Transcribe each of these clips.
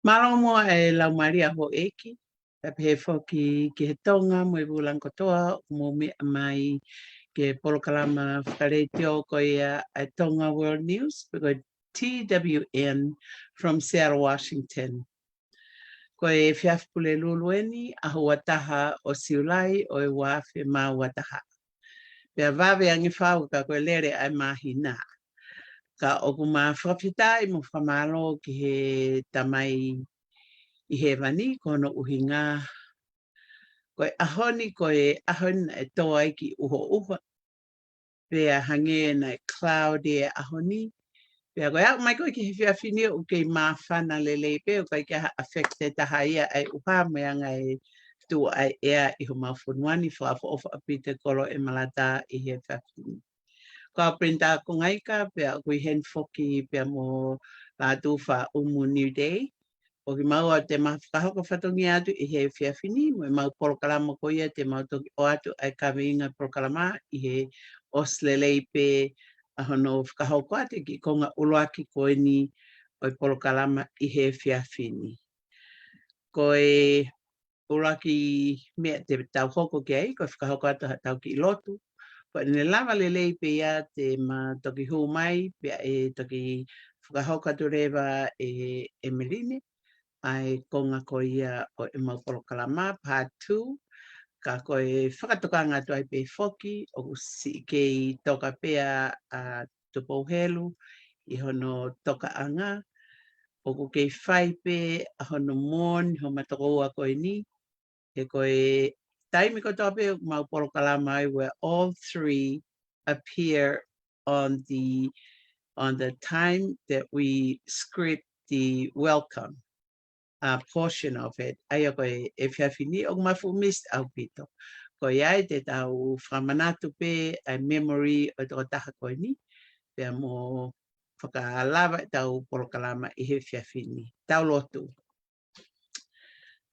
Malomo e lau maria ho eki. Pepe foki ki he tonga mo i wulang kotoa mo me mai ke polokalama whakaretio ko ia a Tonga World News ko TWN from Seattle, Washington. Ko e whiafpule lulueni a huataha o siulai o e wafe ma wataha. Pea vave angi whau ka koe lere ai mahina. Ka oku ma whakawhitai mo whamalo ki he tamai I he wani kono uhinga. Koe ahoni e toa ki uho uho. Pea hange na cloud e ahoni. Pea koe au mai koe ki he whiawhini o kei mawhana lele pe o kai kia affecte taha ia ai uha mea ngai tu ai ea I ho mawhunuani whaafo ofa apite kolo e malata I he whiawhini. Ka printa ko ngaika pea koe hen foki pea mo la tufa umu New Day. O ki mau te mawhakahoko whatongi atu I he whiawhini, mo mau polokalama ko ia te mau toki o atu ai kawinga polokalama I he oslelei pe ahono whakahoko atu ki konga uloaki koe ni o polokalama I he whiawhini. Ko e uloaki mea te tau hoko ki ai, ko whakahoko atu ha tau ki lotu. Ko ne lava lelei pe ia te ma toki hu mai, pe e toki whakahoko atu rewa e Emeline. Ai konga ko ia o e maupolokalama, part 2, ka koe whakatokanga tu ai pe foki, o si kei toka pea a Tupou Helu, I hono toka anga, o ku kei whai pe a hono mon, ho matoko ua koe ni, e koe taimi ko toka pe maupolokalama ai where all three appear on the time that we script the welcome. Portion of it. Aia koe e whiawhini o mafu mist au pito. Ko iai te tau whamanatu pe a memory o toko taha koe ni. Pea mo whakalava tau polokalama I he whiawhini. Tau lotu.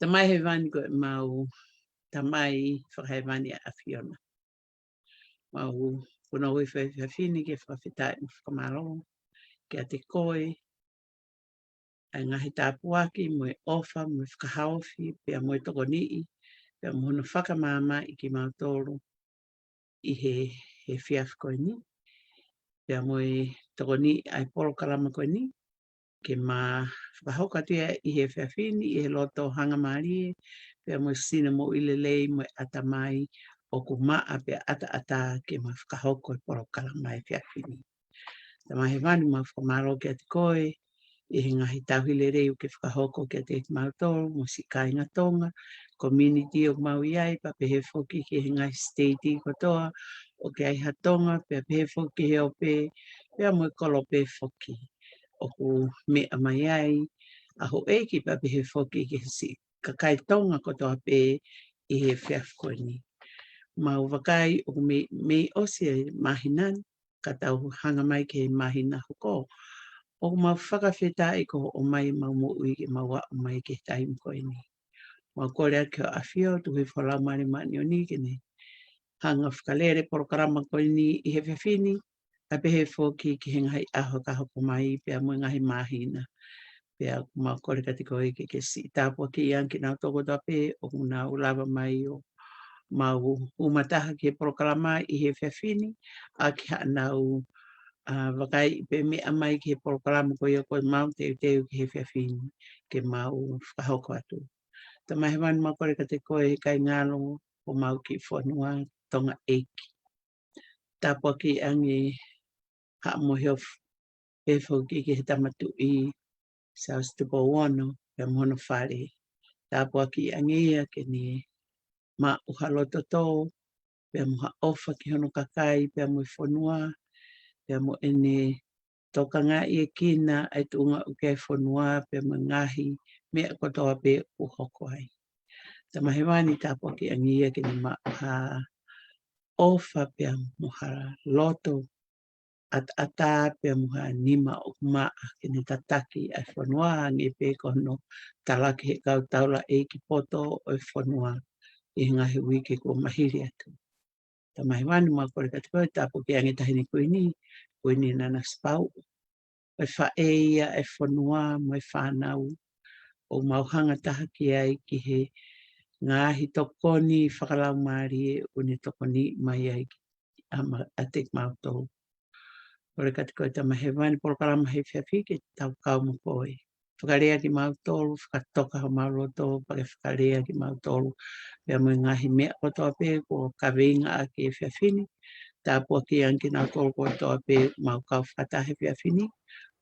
Tamai he vani koe mau tamai whakahe a Fiona. Mau kuna ui whiawhini ke whawhitai mo whakamaro. Ke a te koe. Ai ngahi tāpuaki mo e ofa mo e whakahauwhi pea mo e toko nii. Pea mo hono whakamama I ki mautoro I he whiawhi koe ni. Pea mo e toko nii ai polokalama koe ni. Ke ma whakahoka tia I he whiawhini I he loto hanga marie. Pea mo sina mo ilelei mo e atamai o ku maa pea ata ke ma whakahoko I polokalama I whiawhini. Tama he vani ma whakamaro ke ati koe. I he ngahi tauhile reu ke whakahoko ke te mautoro, mo si kāinga tonga, community o mau iai, pa pehe whoki ke he ngahi state kotoa, o ke ai hatonga, pe pehe whoki he o pe, pea mo kolo pe whoki. O ku mea mai ai, aho eiki pa pehe whoki ke si kakai tonga kotoa pe I he whiawhkoni. Mau wakai o me osi mahinan, ka tau hanga mai ke mahina hoko. O ma whakawhita ko o mai mau mo ui ke maua o mai ke taim koe ni. Ma kore ake o awhio, tu hui whala mare mani o ni ke ne. Hanga whakalere porokarama koe ni I he whiawhini, a pehe whoki ki he ngai aho ka hoko mai, pea mo ngahi mahina. Pea ma kore kati koe ke si tāpua ki ian ki nau toko tape, o kuna ulawa mai o mau umataha ke porokarama I he whiawhini, a ki ha nau wakai pe mea mai ke polokalama ko ia koe mau te ki he whiawhini ke mau whakahoko atu. Ta mai hewan mau kore ka te koe kai ngalo o mau ki whanua tonga eiki. Tāpua ki angi ha mo heo pefo ki he tamatu I South Tupou ono pe mono whare. Tāpua ki angi ia ke ni ma uhaloto tō pe moha ofa ki hono kakai pe mo whanua pe mo ene toka ngā I kina ai tunga uke whanua pe mangahi mea kotoa pe uhoko ai. Ta mahewani tāpua ki angia ki ni maa ofa pe moha loto at ata pe moha nima o maa ki ni tataki ai whanua nge pe kono talaki he kau taula e ki poto o whanua I ngahi wiki ko mahiri atu. Ta mahewani maa kore katikoe tāpua ki angi tahini koe ni nana spau. E whaeia e whanua mo e whanau o mauhanga taha ki ai ki he ngāhi tokoni whakalau maari e o ne tokoni mai ai a te mātou. Ore kati koe tama he wani porokarama he whiawhi ke tau kau mo koe. Whakarea ki mautolu, whakatoka ho mauroto, pake whakarea ki mautolu. Pea mui ngahi mea ko toa pe, ko kawinga a ki e whiawhini. Tāpua ki anki nau tolu ko toa pe, mau kau whatahe whiawhini.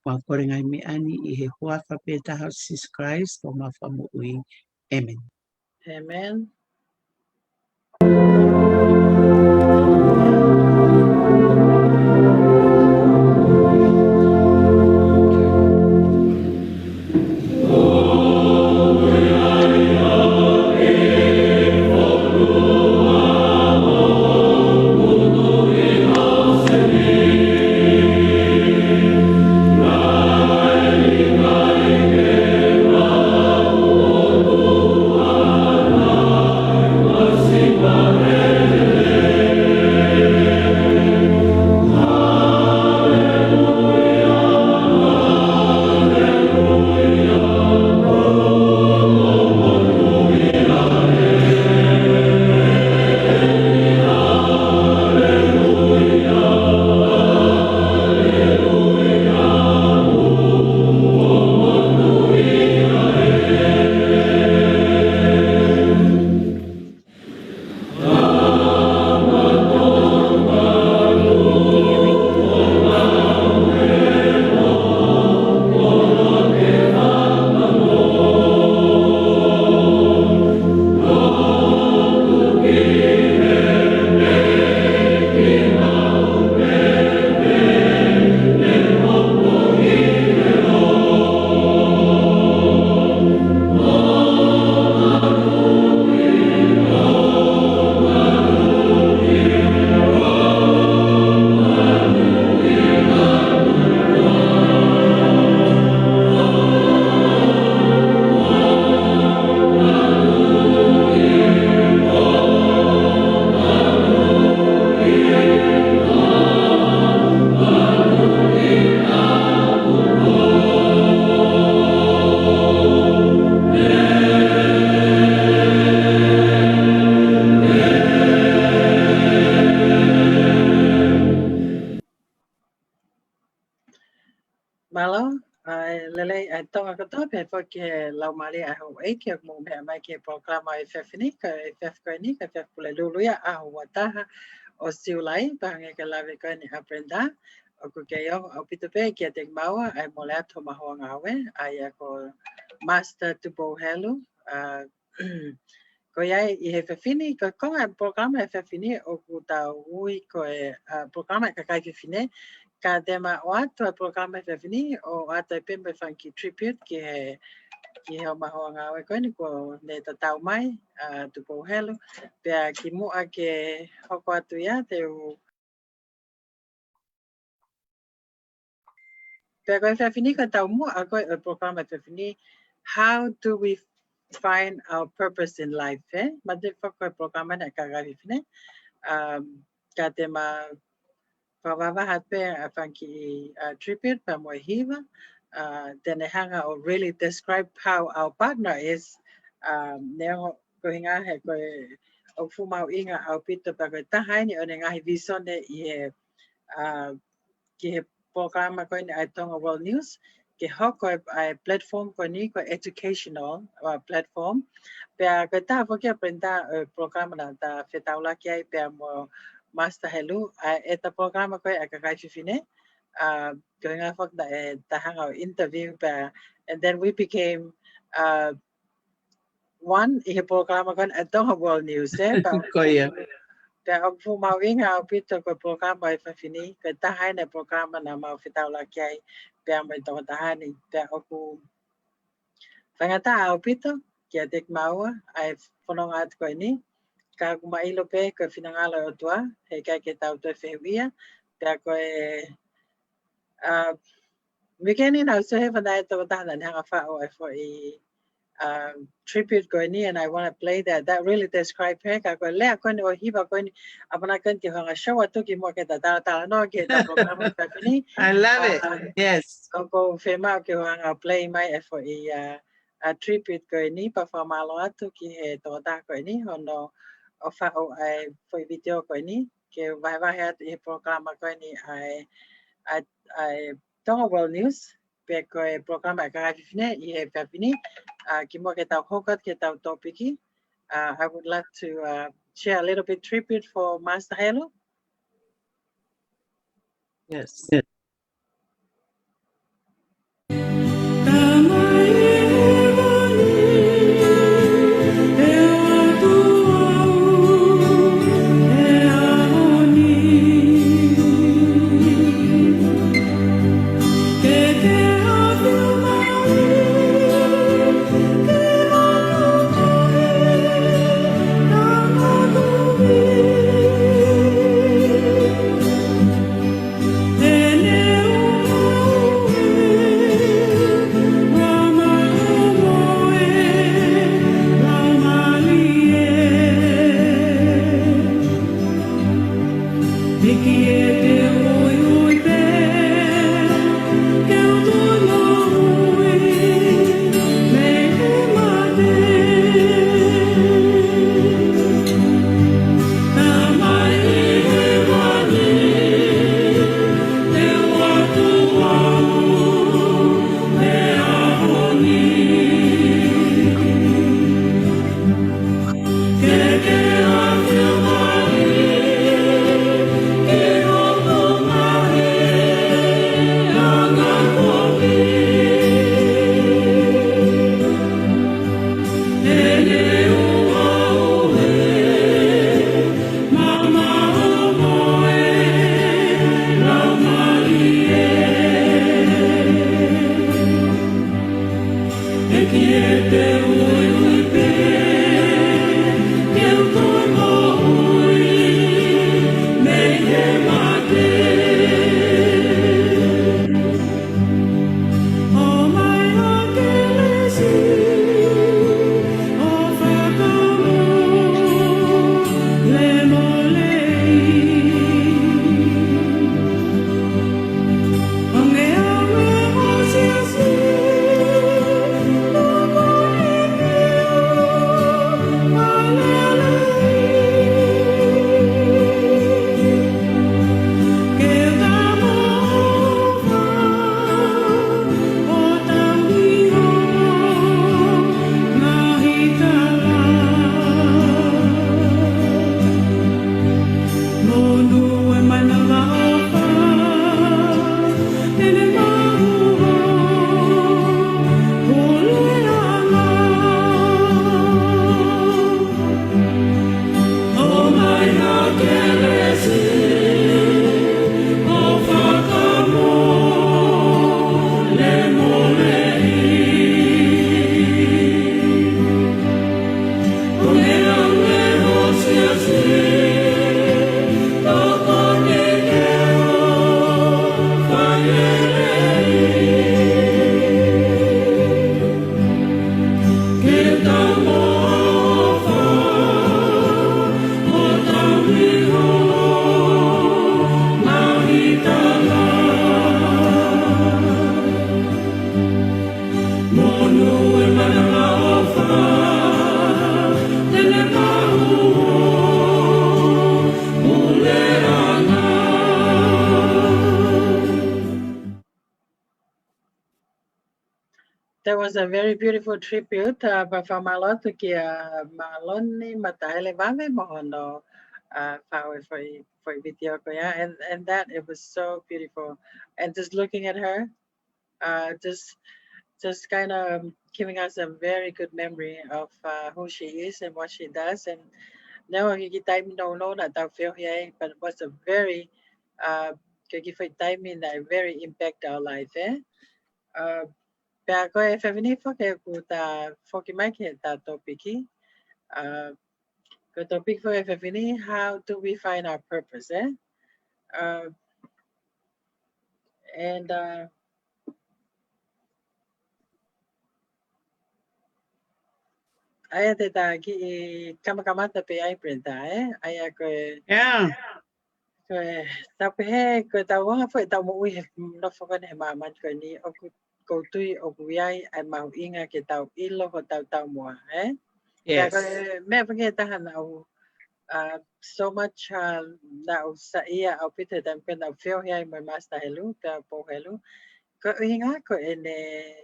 Mau kore ngai me ani i he huafa pe taha sis Christ o mau whamu ui. Amen. Amen. Malo, lele ai tonga katoa pe fo ke lau mari a ho e ke mo me mai ke programa e fefini ka e fef ko ni ka fef pule lulu ya a ho wataha o siulai pa nge ke lave ko ni aprenda o ku ke yo o pito pe ke te maua ai mo le ato maho ngawe ai ko master Tupou Helu ko ia I he fefini ko konga programa e fefini o ku tau ui ko e programa ka kai fefine ka tema o ato programa e fefini o ato e pembe fanki tribute ki he o maho ngā oe koe ni ko ne tatau mai Tupou Helu pea ki mua ke hoko atu ia te u pea koe fefini ka tau mua a koe o programa e fefini how do we find our purpose in life ma te whako e programa na ka fefine ka tema Whawawaha pe a whanki tribute pa moe hiwa. Then hanga or really describe how our partner is. Neo ko hinga he ko o fumau inga au pito pa ko tahaini o ne ngahi visone I ki he programa ko ni ai Tonga World News. Ki hoko ai platform ko ni ko educational platform. Pea ko ta foki aprenda programa na ta whetaula ki ai pea mo Master Helu, eta programa koe a kakai fifine, going off of the hang interview, and then we became one I programa koe a Tonga World News, Koia. Pea o fu mau inga o pito ko programa I fifini, ko tahai na programa na mau fitaula kiai, pea mai tonga tahani, pea o ku whangata o pito, kia tek maua, ai whanonga atu koe ni, ka kumailo pe ko finangalo o tua he kai ke tau to fewia ta ko beginning now so have that to that and hang fa o for a tribute go ni and I want to play that really describe pe ka ko le ko no hiba ko ni apana kan ki hanga show atu ki mo ke ta no ke ta programa ka ni I love it. Yes. ko fema ke hanga play my for tribute ko ini performa lo atu ki he to da ko ini hono ofa o ai foi video ko ini ke vai hat e programa ko ini ai tonga world news pe ko e programa ka fine I he pe fini ki mo ke tau hokat ke tau topiki I would like to share a little bit tribute for Master Helu. Yes. That was a very beautiful tribute by Famalo to Kia Maloni Mataile Vame Mohono for video and that it was so beautiful. And just looking at her, just kind of giving us a very good memory of who she is and what she does. And now he time no that I feel here, but it was a very time in that very impact our life. Pea koe whewhini whake ku tā whoki mai ki tā topiki. Ko topiki whake whewhini, how do we find our purpose, eh? And aia te tā ki I kamakamata pe ai prenta, eh? Aia koe... Yeah. Koe tau pe he, koe tau wanga whai tau mo ui he no whakane he māman koe ni. koutu'i o kuiai ai mahu'inga ke tau ilo ho tau mua, Yes. Mea whaketaha au so much na sa ia au pita tam ka na whio hea mai Master Helu, ka po Helu. Ko inga ko ne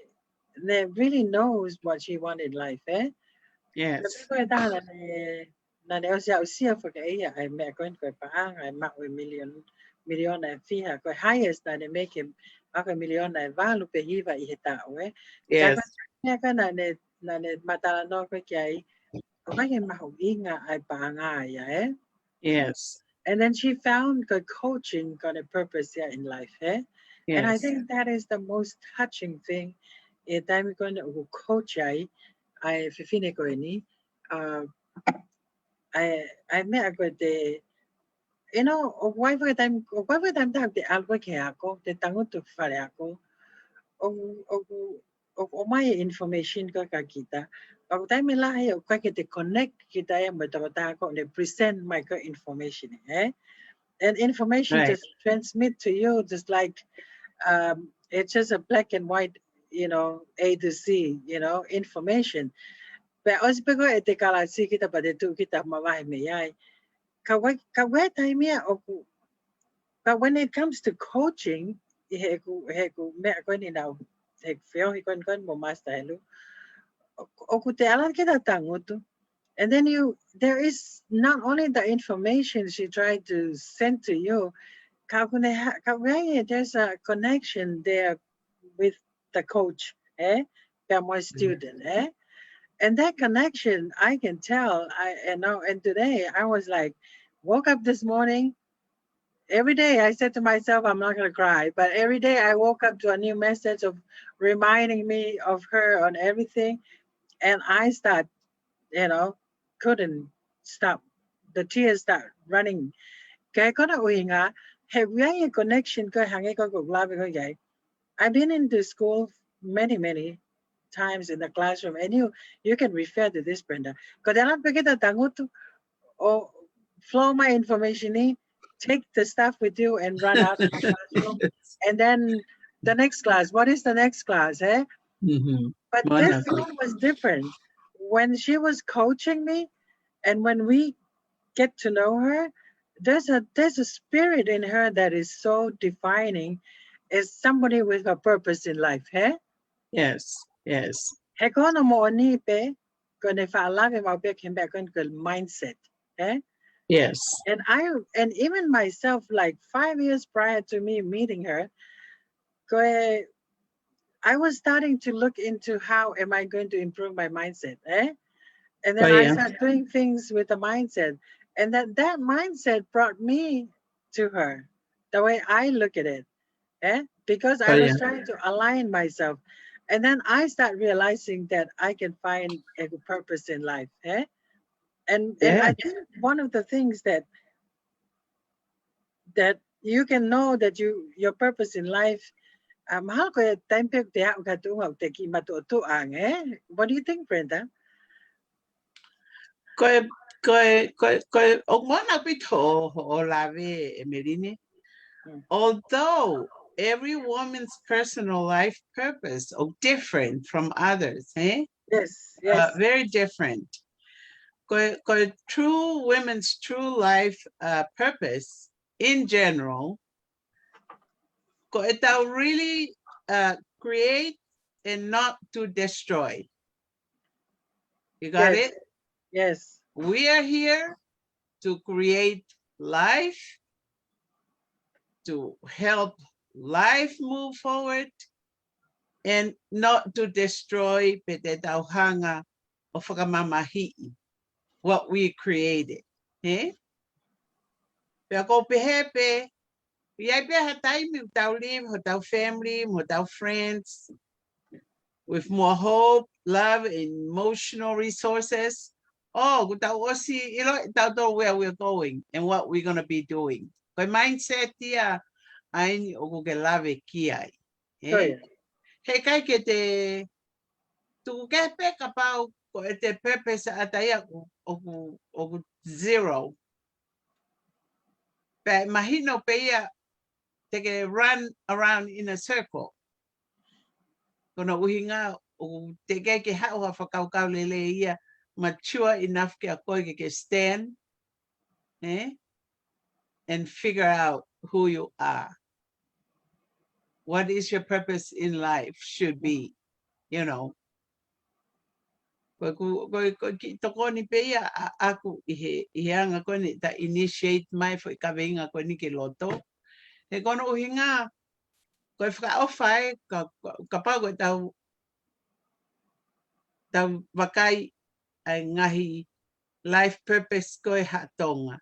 really knows what she want in life, Yes. Ko taha na ne osia usia whaka ia ai mea koin koe paanga ai maue miliona e fiha koe highest na ne make him ako miliona e walu pe hiva I he tau, Yes. Mea ka na ne matala no koe ki ai o kai he mahu inga ai paanga ia, Yes. And then she found the coaching got a purpose here in life, And I Yes. think that is the most touching thing. E time going to coach ai fifine ko ni. I met a good day. You know, why would time have the alwa ke ako, the tango to fare ako. O my information ka kita. Pag time lahi o ka kita connect kita ya mata ko ne present my information, And information Right. just transmit to you just like it's just a black and white, A to Z, information. But os pego e te kala si kita pa de tu kita mawahi me yai. Kawai taimia o but when it comes to coaching, he me ko ni now he feel he kon mo Master Helu. O ku te ala kita tangutu. And then there is not only the information she tried to send to you, there's a connection there with the coach, my student, And that connection, I can tell. And today I was like, woke up this morning. Every day I said to myself, I'm not gonna cry, but every day I woke up to a new message of reminding me of her on everything, and I start, couldn't stop. The tears start running. Kaya ko na uwi nga, have we a connection ko hangi ko labi ko yay. I've been into school many times in the classroom, and you can refer to this, Brenda. Because I don't forget that tangut or flow my information in, take the stuff with you and run out of the classroom. And then the next class, what is the next class, But this Wonderful. one was different. When she was coaching me and when we get to know her, there's a spirit in her that is so defining as somebody with a purpose in life, Yes. Yes. Hekono mo ni pe kone fa lave mo pe kembe kon mindset, Yes. And even myself, like 5 years prior to me meeting her, I was starting to look into how am I going to improve my mindset, And then I started doing things with the mindset. And that mindset brought me to her, the way I look at it, because I was trying to align myself. And then I start realizing that I can find a purpose in life, And I think one of the things that you can know that your purpose in life, mahal ko time pe te ako katungaw te ki matutuang, What do you think, Brenda? Although every woman's personal life purpose is different from others, Yes. very different. True women's true life purpose in general, it'll really create and not to destroy. You got it? Yes. We are here to create life, to help life move forward, and not to destroy what we created. Without family, without friends, with more hope, love, and emotional resources. Oh, without where we're going and what we're going to be doing. But mindset dia ay lave kia. Hey, kay kete tu kepe kapau ko ete purpose ataya o zero. But mahino peya take run around in a circle. Kona uhinga o te ke hau ha whakaukau lele ia mature enough ke a koe ke stand, and figure out who you are. What is your purpose in life should be, you know. Ko ki toko ni pe ia aku i he anga ko ni ta initiate mai fo ka venga ko ni ke loto. He kono uhinga ko whakaofai ka pau ko tau wakai ai ngahi life purpose ko e hatonga.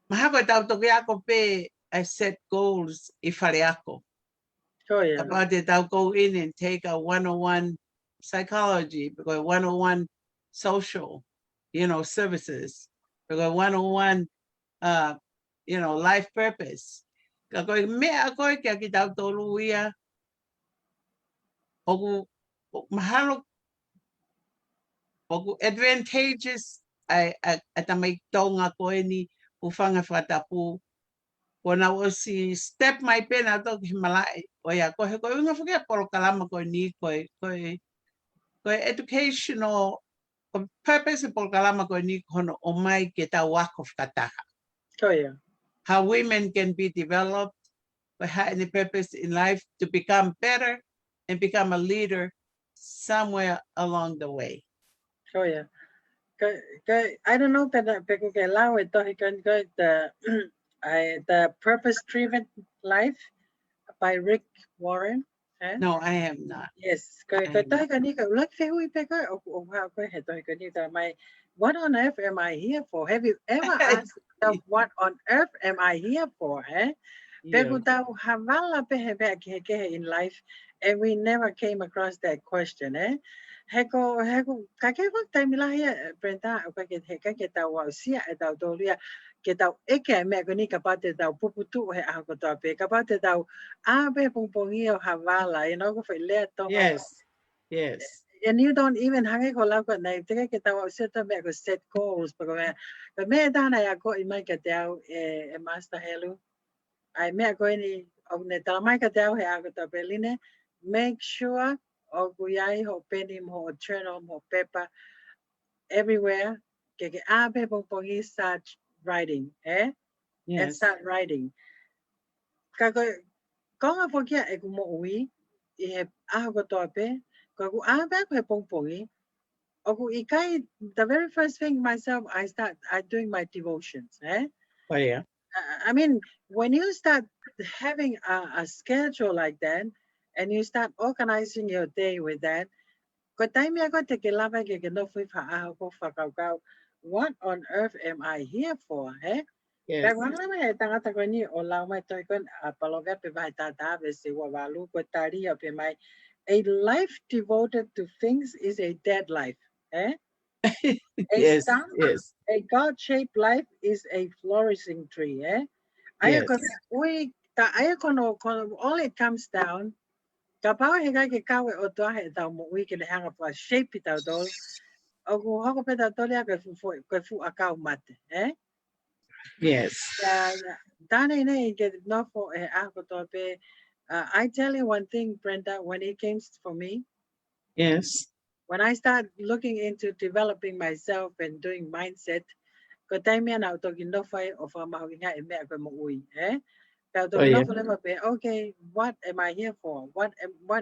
Maha ko tau toki ako pe I set goals I whare ako. Oh, yeah. About it, I'll go in and take a 101 psychology, because 101 social, services, because 101, life purpose. Kako me ako kaya kita toluya oku mahalo oku advantageous ay atamay tonga ko ni ufanga fatapu. When I was step my pen ato Himalaya oya ko he ko nga fuke por kalama ko ni ko educational purpose por kalama ko ni kono o mai ke ta wakof kataha. Oh, yeah. How women can be developed by having a purpose in life to become better and become a leader somewhere along the way. Oh, yeah. I don't know that because allow it to can go the purpose driven life by Rick Warren. No, I am not. Yes, like what on earth am I here for? Have you ever asked yourself what on earth am I here for? Yeah. In life, and we never came across that question. Heko kake time lah Brenda ke tau sia tau dolia ke tau eke me goni kapate tau puputu he ako tau pe kapate tau abe pungpongi o havala go for le to. Yes. And you don't even hang ko la ko na te ke tau set me ko set goals but me dana ya ko imai ke tau master Helu I me ko ni o ne tala mai ke tau he ako tau peline make sure o kuyai ho penim ho channel ho pepa everywhere ke abe pongpongi start writing and start writing kako konga fokia e kumo ui I he aho to ape ko abe ko pongpongi o ku ikai the very first thing myself I doing my devotions Oh yeah. I mean when you start having a schedule like that and you start organizing your day with that what on earth am I here for? Yes. A life devoted to things is a dead life. Yes. A God-shaped life is a flourishing tree. Yes. All it comes down kapau he kai ke kawe o toa he tau mo ui ke le hanga pa shape I tau tol o ku hoko pe tau tole a ke fu a kau mate Yes. Tane ne ke no fo e a ko toa pe I tell you one thing Brenda when it came for me Yes. when I start looking into developing myself and doing mindset ko tai mea na utoki no fai o fa mahokinga e mea ko mo ui Oh yeah. Okay, what am I here for? What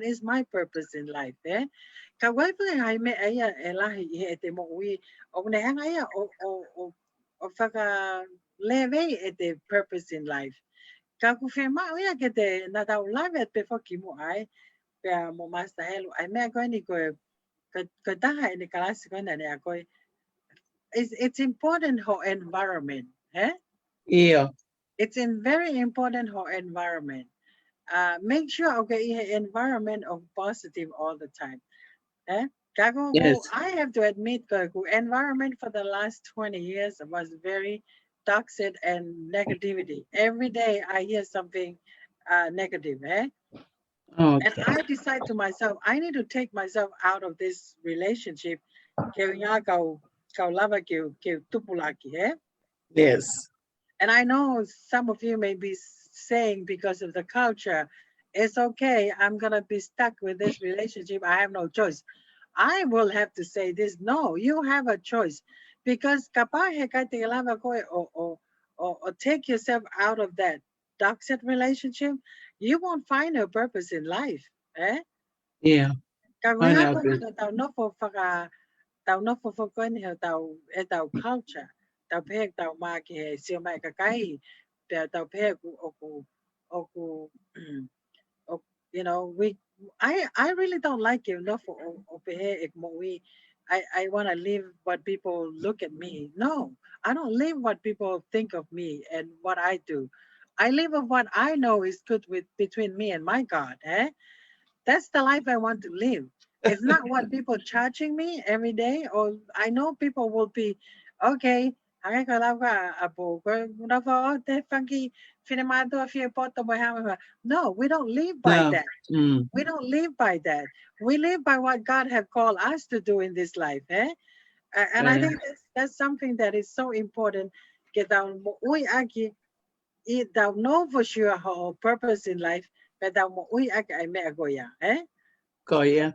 is my purpose in life? Ka wai pa hai me aya e lahi he te mo ui o ne hanga ia o whaka leve e te purpose in life. Ka ku whema ia ke te na tau live at pe whaki mo ai pe mo master Helu ai mea koe ni koe ko taha e ni kalasi koe na ne a koe it's important ho environment. Yeah. It's very important ho environment. Make sure okay environment of positive all the time. Yes. I have to admit the environment for the last 20 years was very toxic and negativity. Every day I hear something negative. Okay. And I decide to myself, I need to take myself out of this relationship. Yes. And I know some of you may be saying because of the culture, it's okay. I'm going to be stuck with this relationship. I have no choice. I will have to say this. No, you have a choice. Because kapag ka tingala ko or take yourself out of that toxic relationship, you won't find a purpose in life. Eh? Yeah, Kag I nga know. ko tao no for tao no for ko ni tao culture. Tao pek tao ma ki siya mai kakai. Tao pek o you know, I really don't like it enough for over here. I want to live what people look at me. No, I don't live what people think of me and what I do. I live of what I know is good with between me and my God. Eh? That's the life I want to live. It's not what people charging me every day. Or I know people will be okay. No, we don't live by No. that. We don't live by that. We live by what God have called us to do in this life. Eh? And I think that's something that is so important. Kita uy agi daw know for sure her purpose in life, but daw uy agi ay me agoya. Eh? Koya.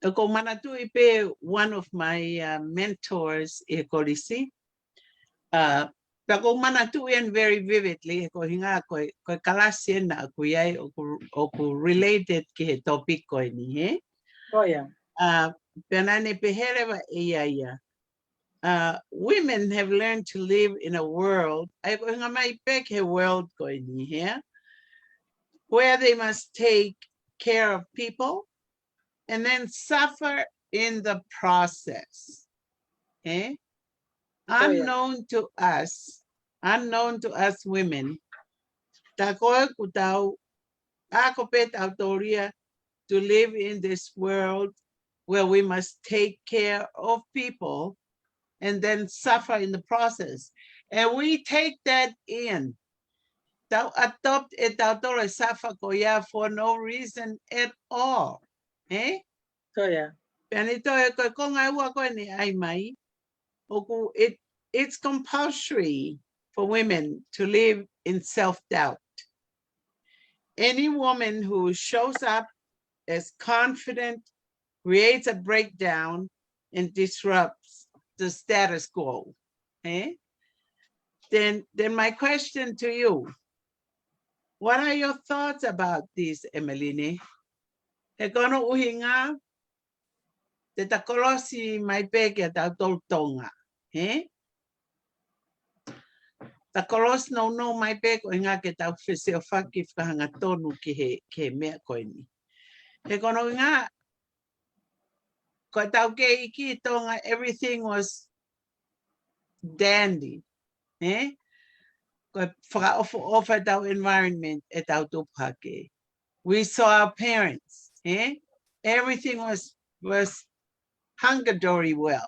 Ko manatu ipe one of my mentors e kolisi. Pero manatu yan very vividly ko hinga ko kalasien na ko yai o ko related ki topic ko ni he. Goya. Penane pehereva iya. Women have learned to live in a world, ay ko hinga mai pek he world ko ni he, where they must take care of people and then suffer in the process. Eh? Unknown to us women, takoy kutaw, ako pet autoria to live in this world where we must take care of people and then suffer in the process. And we take that in. Tao adopt it autore suffer koya for no reason at all. Eh? Goya. Penito ko kung ay wako ni ay mai. It's compulsory for women to live in self-doubt. Any woman who shows up as confident creates a breakdown and disrupts the status quo. Eh? Then my question to you, what are your thoughts about this, Emeline? Hekono uhinga, te takolosi mai peke ta Tonga. Eh? Takolos no mai peke uhinga ke ta fisio faki whahanga tonu ke mea koe ni. Hekono uhinga, ko tau ke iki Tonga, everything was dandy. Eh? Ko whakaofa tau environment e tau tupake. We saw our parents. Eh? Everything was hunky-dory well.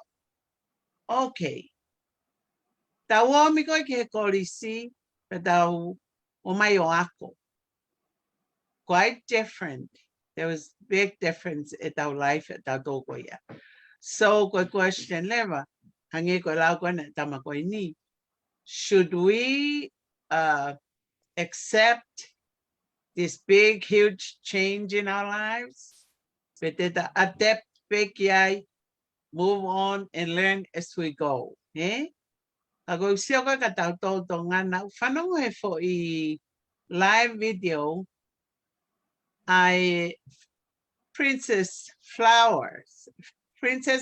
Okay. Tawa mi ko ke kolisi, tau o mai o ako. Quite different. There was big difference at our life at our dogoya. So ko question leva, hangi ko lau ko na tama ko ni. Should we accept this big, huge change in our lives? But the adapt big yai, move on and learn as we go. Eh? Ako siya ko katauto nga na whanong he fo I live video I Princess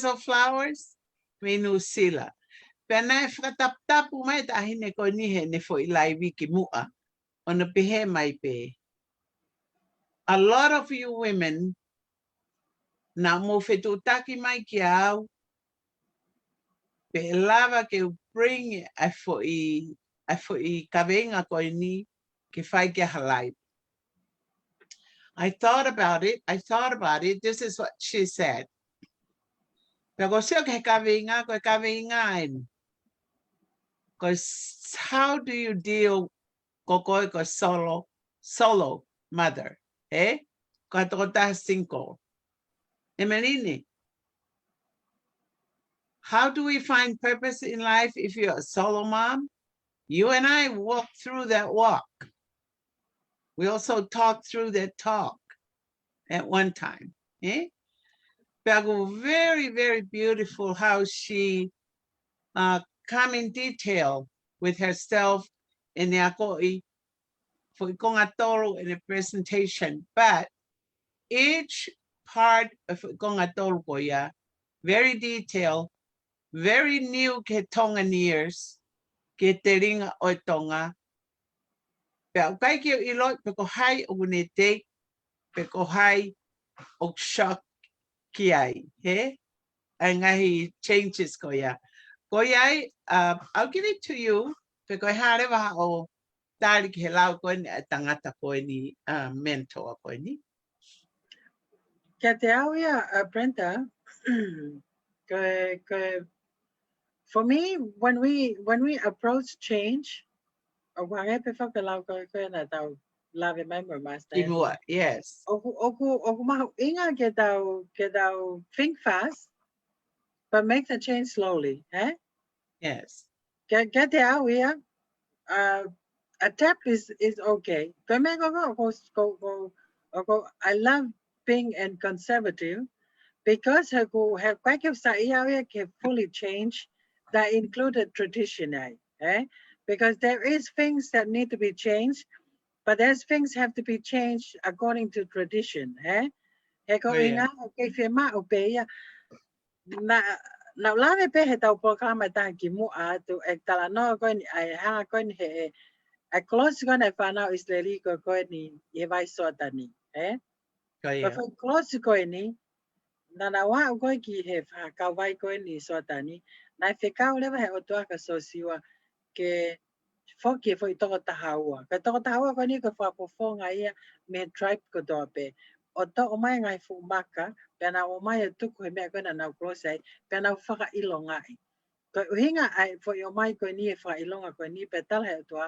of Flowers, minu sila. Pena whakatap umay tahin ko nihe ne fo I live ki mua on a pihe mai pe. A lot of you women na mo fetutaki mai ki au pe lava ke bring I fo I kavenga ko ni ki fai ke halai. I thought about it. This is what she said. Because how do you deal with solo mother? Eh? Cinco. Emeline, how do we find purpose in life if you're a solo mom? You and I walk through that walk. We also talked through that talk at one time. Eh? Bago, very, very beautiful how she come in detail with herself in the akoi for Kongatoro in the presentation. But each part of Kongatoro Koya, very detailed, very new ke Tongan ears, ke te ringa o Tonga. Pero kai ki ilo pe ko hai o ne te pe ko hai o shock ki ai, he? Ang ngahi changes ko ya. Ko ya, I'll give it to you pe ko hare wa o tali ki lau ko ni tangata ko ni mentor ko ni. Kia te au ia, Brenda, for me, when we approach change, o wange pe whakalau ko na tau lave member master. Ibua, yes. Oku mahu inga ke tau think fast, but make the change slowly, eh? Yes. Kia te au ia, a tap is okay. I love being and conservative because have quite of can fully change that included tradition, eh? Because there is things that need to be changed, but there's things have to be changed according to tradition, eh? Oh, yeah. Na lave pe he tau programa ta ki mu a tu ek tala no ko ni ai ha ko ni he a close ko na whanau is le liko ko ni e vai sota ni, eh? Oh, Ko yeah. fo close ko ni na wa ko ki he fa ka vai ko ni sota ni na fe ka le he o to ka so siwa ke fo ki fo to ta hawa ka to ta hawa ko ni ko fa po fo ngai me tribe ko do pe o to o mai ngai fu maka pe na o mai tu ko me ko na close ai pe na fa ka ilonga ai ko hinga ai fo yo mai ko ni fa ilonga ko ni pe tal he to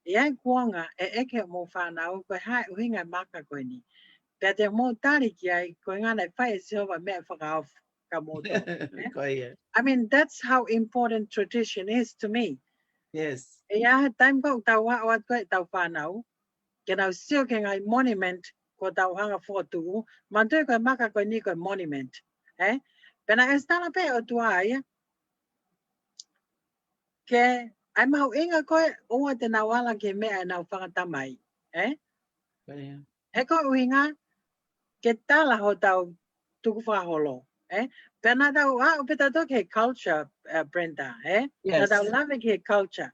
e ai kuanga e ke mo fa na ko ha hinga maka ko ni pe te mo tari ki ai ko nga na fa e so ba me fa ka ka mo to Oh, yeah. I mean that's how important tradition is to me. Yes. E ya time ko tau wa wa ko tau fa na ke na sio ke ngai monument ko tau hanga fo tu man te ko maka ko ni ko monument eh pe na esta na pe o tu ai ke ai mau inga ko o te na wala ke me na whakata mai eh Oh, yeah. he ko uinga ke tala ho tau tuku whaholo eh pe na tau o pe tau ke culture Brenda eh na Yes. tau lave ke culture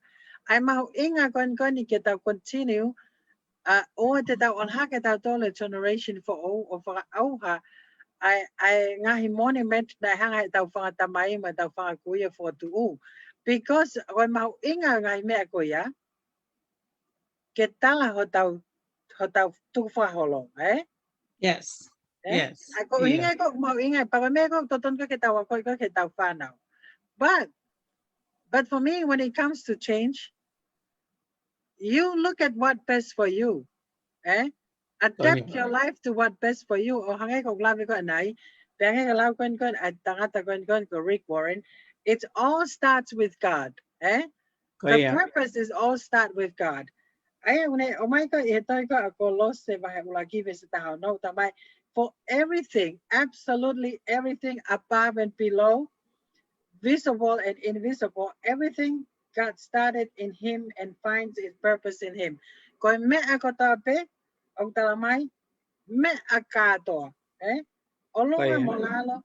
ai mau inga ko ni ke tau continue o te tau on hake tau tole generation for o whaka auha ai ngahi monument na hanga tau whakata mai ma tau whakakuia for tu because o mau inga ngai mea ko ia ke tala ho tau tuku whaholo eh Yes. eh Yes. ko Yeah. hinga ko mau inga pa me ko toton ko ke tau ko ke tau whanau but for me when it comes to change you look at what best for you eh adapt your life to what best for you o hangai ko labi ko nai pengen lau kon at tangata kon ko Rick Warren it all starts with God eh Oh, the yeah. purpose is all start with God ai une o mai ko e tai ko ko los se vai ula give se ta no tamai for everything absolutely everything above and below visible and invisible everything God started in him and finds its purpose in him ko me akotape o talamai me akato eh olonga yeah. molalo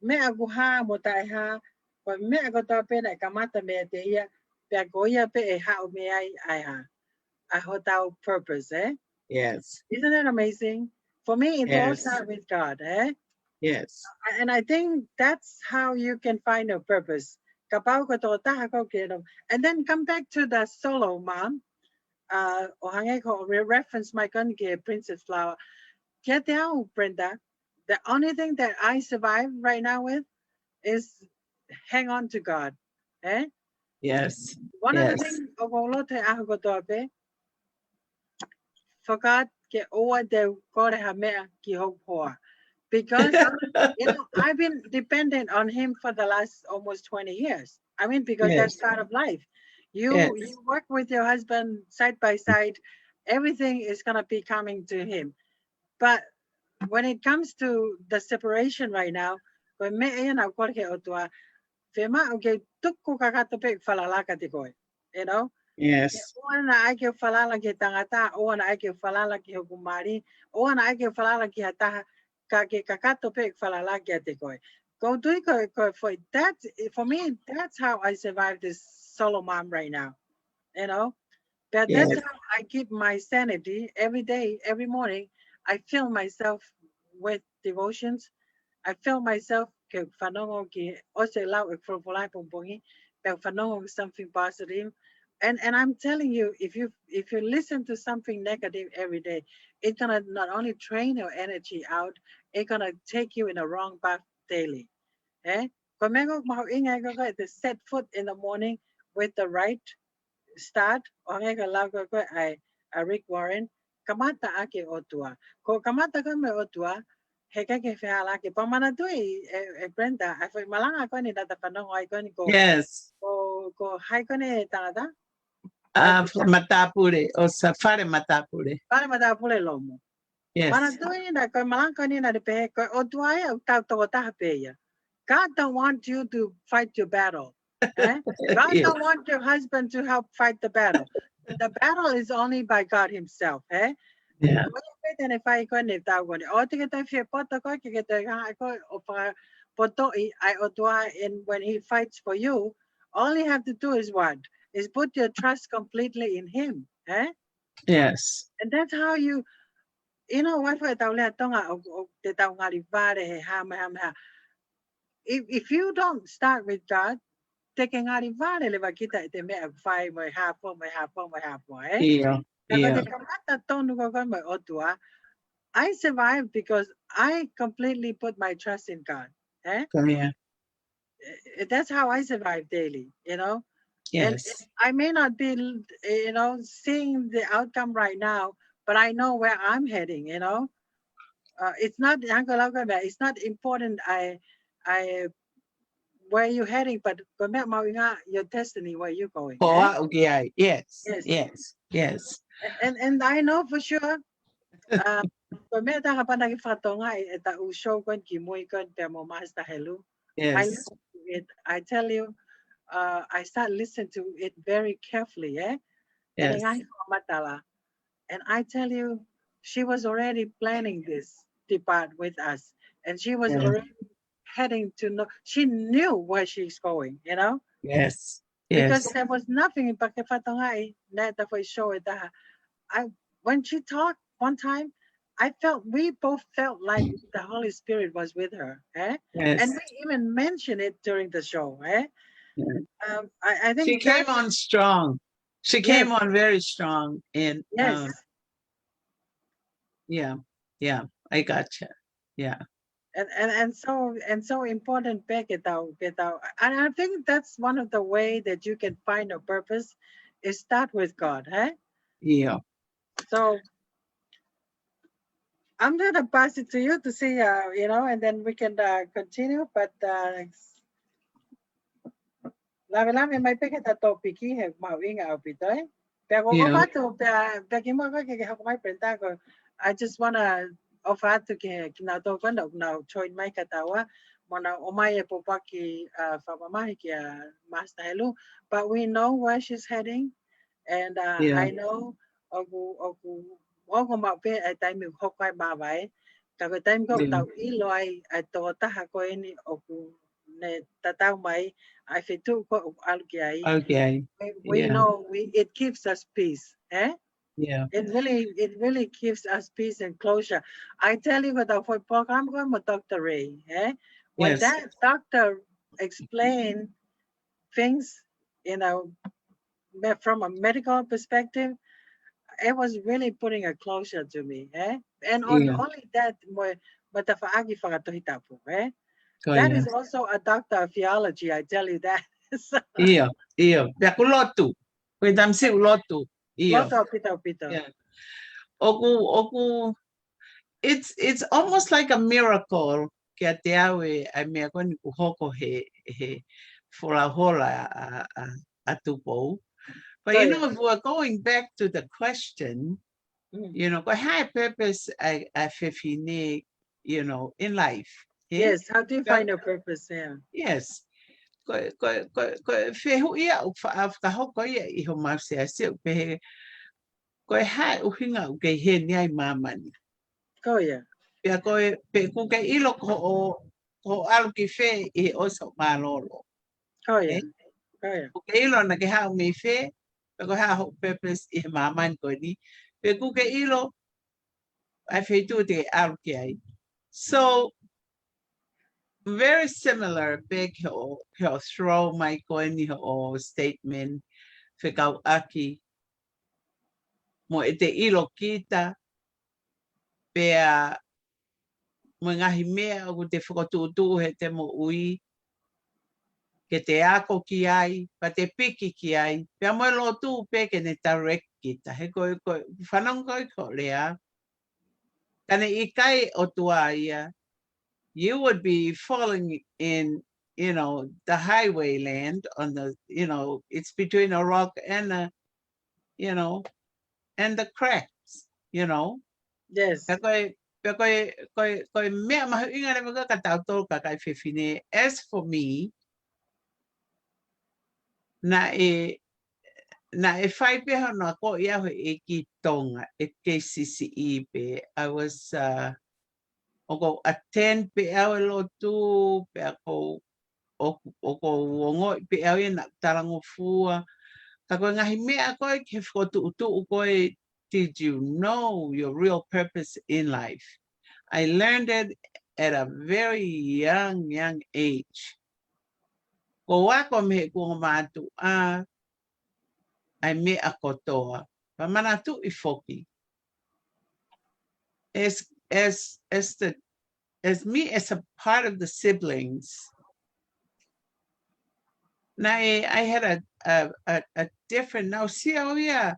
me aguha mo taiha ko me akotape na kamata me te ia pe goia pe e ha o me ai ha I hold our purpose, eh? Yes. Isn't it amazing? For me, it all Yes. starts with God, eh? Yes. And I think that's how you can find a purpose. Kapau ko to taha ko kero. And then come back to the solo mom. O hange ko reference my gun Princess Flower. Get out, Brenda. The only thing that I survive right now with is hang on to God. Eh? Yes. One of the Yes. things of all te aho ko tope, forgot ke oa te kore ha mea ki hopoa. Because, you know, I've been dependent on him for the last almost 20 years. I mean, because that's Yes. part of life. Yes. You work with your husband side by side, everything is gonna be coming to him. But when it comes to the separation right now, when me ayan ako ke otua, fema okay tukku kakatope falalaka tikoy, you know. Yes. Oana ai ke falala ke tangata, oana ai ke falala ke hukumari, oana ai ke falala ke hata ka ke kakatope falala ke tikoy. Go do it for that. For me, that's how I survive this solo mom right now, you know. But that's Yes. how I keep my sanity every day, every morning. I fill myself with devotions. I fill myself ke whanongo ki ose lau e whulai pongpongi, pe whanongo something positive. And I'm telling you, if you listen to something negative every day, it's gonna not only drain your energy out, it's gonna take you in a wrong path daily. Eh? Kung meron mo ingay ko to set foot in the morning with the right start o nga lago ko ay Rick Warren kamata ake otua ko kamata ko me otua heka ke fehala ke pamana tu Brenda ay foi malanga ko ni data panong ay ko ni Yes. ko hay ko ni tangata Matapure or safari matapure. para mata pule lomo para Yes. tu na ko malanga ni na de pe ko otua ay ta to ta pe ya. God don't want you to fight your battle. Eh? God Yeah. don't want your husband to help fight the battle. The battle is only by God Himself. Eh? Yeah. And when He fights for you, all you have to do is what? Is put your trust completely in Him. Eh? Yes. And that's how you know what if you don't start with God, taking out vale le kita ite me fai mo hapo eh Yeah. Yeah. kamata tonu ko mo otua. I survived because I completely put my trust in God. Eh? Come here. That's how I survive daily, you know. And Yes. I may not be, you know, seeing the outcome right now, but I know where I'm heading, you know. It's not it's not important. I where you're heading, but your destiny, where you're going. Eh? Oh, okay. Yes. Yes. Yes. Yes. And I know for sure. Pameta ka pa nagfatonga eta ushow kon kimoy kon pe mo master Helu. I Yes. listen to it. I tell you, I start listening to it very carefully. Eh? Yes. And I tell you, she was already planning this depart with us, and she was Yes. already heading to know. She knew where she's going. You know. Yes. Because Yes. there was nothing in Pakifatongai that for show it. I when she talked one time, we both felt like the Holy Spirit was with her, eh? Yes. And we even mentioned it during the show, eh? Yeah. I She think came that's on strong. She yes, came on very strong. And yes, yeah. Yeah. I gotcha. Yeah. and so important back it out. And I think that's one of the way that you can find a purpose is start with God, eh? Yeah. So I'm gonna pass it to you to see, you know, and then we can continue. But lami may peke ta topic he mawinga opitoy. Pero ko Yeah. to peki mo ko ke ako may prenta ko. I just wanna offer to ke kinato ko na join my katawa mona umay po pa ki famamahi ki Master Helu. But we know where she's heading, and Yeah. I know ogu mape at time hokay babay. Kago time ko Yeah. tau iloy at to ko ini ogu ne tataw may I feel ko algay. Okay. We Yeah. know it gives us peace. Eh? Yeah. It really gives us peace and closure. I tell you what for program ko mo Dr. Ray. Eh? When Yes. that doctor explained things, you know, from a medical perspective, it was really putting a closure to me. Eh? And on Yeah. only that, matafaagi whakatohita po. Eh? Oh, That yeah. is also a doctor of theology, I tell you that. So, Iyo. Iyo. Beku lotu. Kuidam si lotu. Iyo. Loto, pito. Yeah. Oku. It's almost like a miracle. Kia te awe ai mea koni ku hoko he hola a Tupou. But you know, if we're going back to the question, You know, ko high purpose I fefine, you know, in life. Eh? Yes, how do you find your purpose? Yeah. Yes. Ko fehu ia u fa afta ho ko ia I ho mausia se pe ko hai u hinga u ke he ni ai mamani. Oh yeah. Pe ko pe ku ke ilo ko alu ki fe I o so malolo. Oh yeah. Eh? Oh yeah. Ku ke ilo na ke ha me fe pe ko ha ho purpose I mamani ko ni. Pe ku ke ilo I fe tu te alu ki ai. So very similar big he'll throw my coin or statement fikau aki mo e te ilo kita pea mo ngahi mea o te whakatūtū he te mo ui ke te ako ki ai pa te piki ki ai pea mo lo tū pe ke ne direct kita he koe whanong ko lea kane I kai o tua ia you would be falling in, you know, the highway land on the, you know, it's between a rock and a, you know, and the cracks, you know. Yes. As for me, na e whai peha na ko ia ho e ki Tonga, e ke CCE pe. I was, o ko attend pe au lo tu, pe ako o ko wongo pe au na tarango fua ka ko ngahi mea koe ke whakatūtū koe did you know your real purpose in life I learned it at a very young age ko wako me ko mātu ai mea kotoa pa mana tu I foki as me as a part of the siblings I had a different now see oh yeah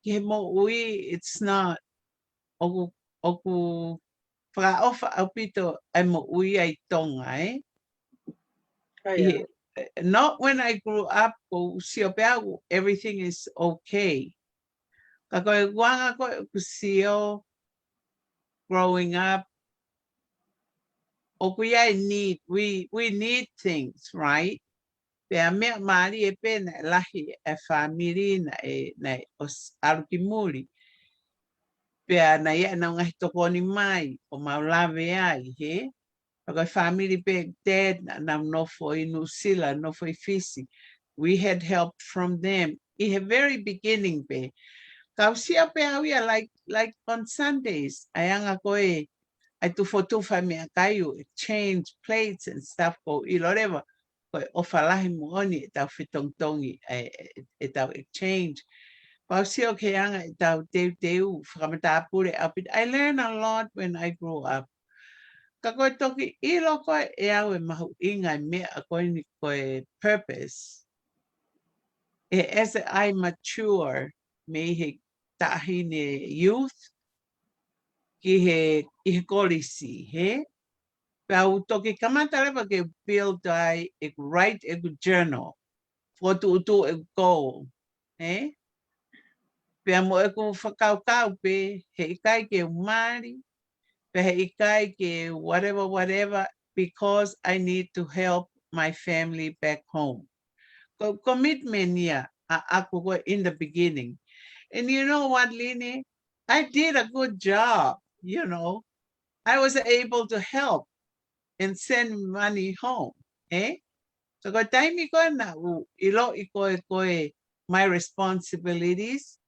ke mo ui it's not oku whakaofa au pito ai mo ui ai Tonga Oh yeah. not when I grew up ko sio pea everything is okay ka koe wanga koe ku sio growing up oku ia we need things right pea mea maari e pena lahi e family na os arukimuri pea na ia na ngahi tokoni mai o maulawe ai he Aga family big dad na no for New Zealand no for fisi we had help from them in the very beginning be kausia pe awia like on Sundays ayanga koe I tu fotu me kayu change plates and stuff ko iloreva ko ofalahi muoni ta fitongtongi e ta exchange Pausio keanga ta deu framata pure up I learned a lot when I grew up ka koe toki I loko e au e mahu inga I mea a koe ni koe purpose. As I mature, me he tahine youth, I he kolisi, he? Pau toki kamata lewa ke build I e write e journal. Fotu utu e goal, he? Pea mo e ku whakau pe he ikai ke umari, whatever, because I need to help my family back home. Commitment, yeah, in the beginning. And you know what, Lini? I did a good job, you know. I was able to help and send money home. Eh? So ko time ko na ilo ko my responsibilities.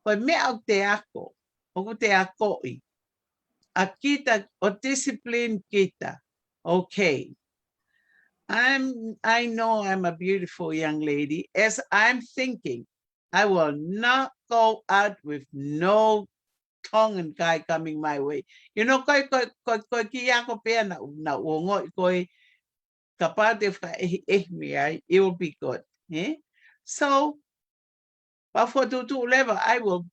Ko me au te ako. O te ako I. Akita o discipline kita. Okay. I know I'm a beautiful young lady. As I'm thinking, I will not go out with no Tongan guy coming my way. You know, ko ki ako pe na uongo ko kapate it will be good. Eh? So but for to level, I will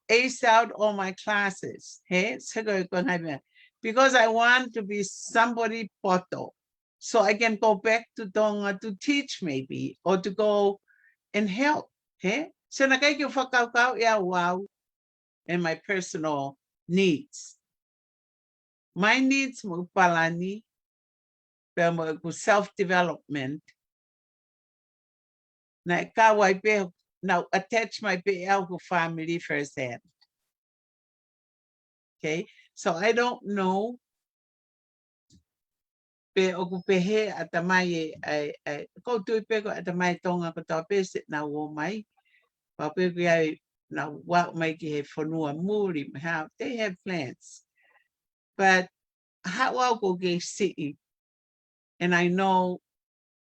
ace out all my classes. Hey, because I want to be somebody poto. So I can go back to Tonga to teach maybe or to go and help. Hey? So nakay whakau ya wow. and my personal needs. My needs mo palani, pero mo self-development. Na kawai pe now attach my PL family firsthand. Okay, so I don't know. Pe oku pehe atamai ai ko tu pe ko atamai tonga ko tape sit na wo mai. Pa pe ai na wa mai ki he fonua muri how they have plans. But how I'll go get city, and I know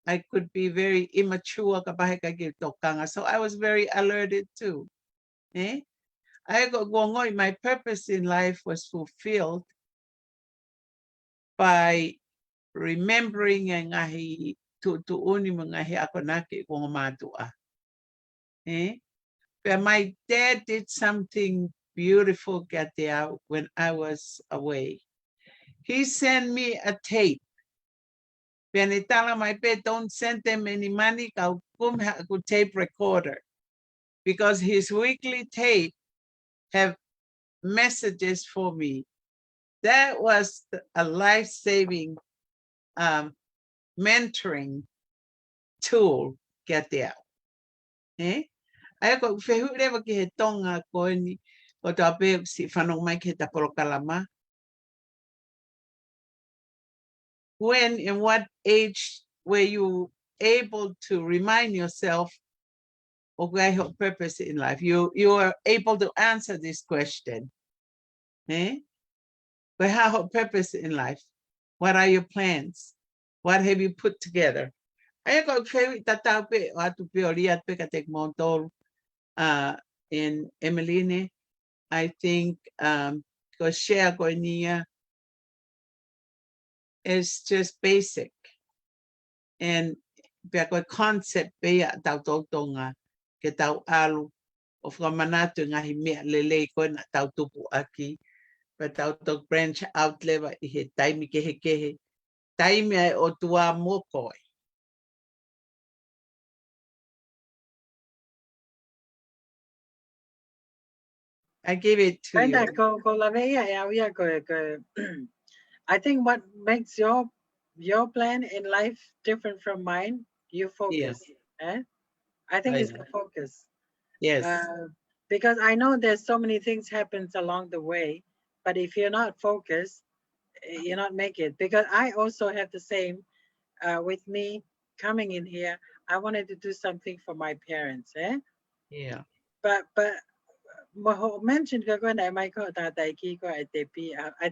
I could be very immature kapag kagil tokanga. So I was very alerted too. Eh? I go my purpose in life was fulfilled by remembering ngahi tu uni ngahi ako naki kung matua. Eh? But my dad did something beautiful get there when I was away. He sent me a tape. When I tell my pet, don't send them any money, I'll tape recorder. Because his weekly tape have messages for me. That was a life-saving mentoring tool get there. Eh? Ay ko fehure ba ki tonga ko ni o tape si fanong mai ke tapolo kalama. When and what age were you able to remind yourself of your purpose in life? You are able to answer this question. Eh? But how purpose in life? What are your plans? What have you put together? Ay ko fehure tatape o atu peoriat pe katek montol in Emeline. I think because share gonia is just basic and because concept be tau tonga ke tau alu of manatu ngahi me lele ko na tau tupu aki but tau to branch out leva I he taimi ke taimi ai o tua moko. I give it to you. I think what makes your plan in life different from mine, you focus. Yes. I think it's the focus. Yes. Because I know there's so many things happens along the way, but if you're not focused, you're not make it. Because I also have the same with me coming in here. I wanted to do something for my parents. Yeah. But mentioned I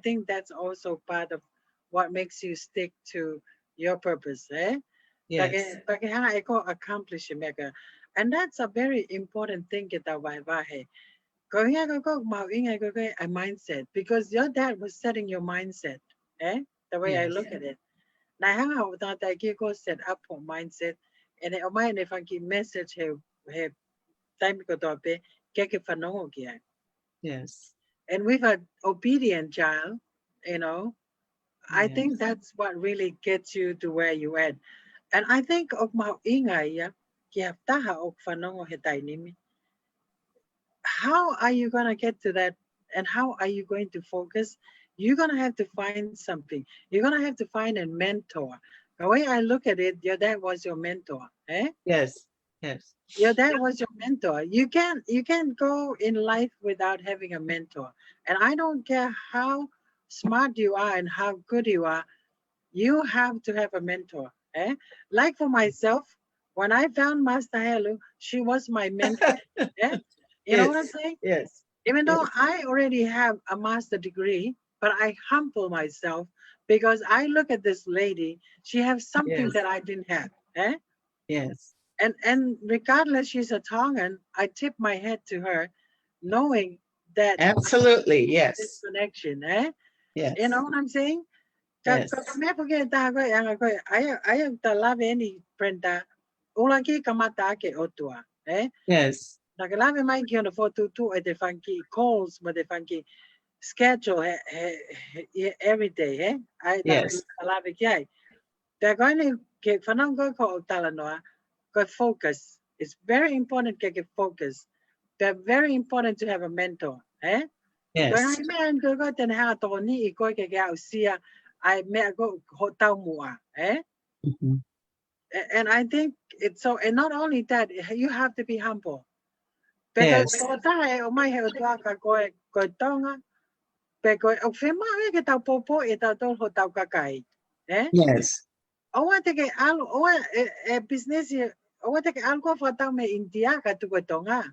think that's also part of what makes you stick to your purpose. Yes. Accomplish and that's a very important thing kita wai a mindset because your dad was setting your mindset. The way I look at it. Now how that I go set up for mindset and I mind if I give message have time ko tope keke whanongo kia. Yes. And with an obedient child, I Yes. think that's what really gets you to where you at. And I think og ingay ya kia taha og whanongo he tainimi. How are you gonna get to that? And how are you going to focus? You're gonna have to find something. You're gonna have to find a mentor. The way I look at it, your dad was your mentor. Yes. Yes. Your dad was your mentor. You can't go in life without having a mentor. And I don't care how smart you are and how good you are, you have to have a mentor. Like for myself, when I found Master Helu, she was my mentor. You know what I'm saying? Yes. Even though Yes. I already have a master degree, but I humble myself because I look at this lady, she has something Yes. that I didn't have. Yes. And regardless she's a Tongan, I tip my head to her, knowing that Absolutely. this Yes. connection. Yes. You know what I'm saying? Yes. I have the love any prenda. Ulaki kamata ke otua. Yes. Nakalave mai ki on the 422 at the funky calls, but the funky schedule every day. I Yes. love it. They're going to get Fanango ko Talanoa, got focus. It's very important to get focus. They're very important to have a mentor. eh? Yes. Kaya man ko ten ha to ni ko ke ga usia I me go hotel mua, eh? Mhm. And I think it's so, and not only that, you have to be humble. Because Yes. o mai he o tua ka ko tonga, pe ko o fema ke tau popo e tau tol ho tau kakai, eh? Yes. O wa te ke al o business o wa te ke algo fa tau me India ka tu ko tonga.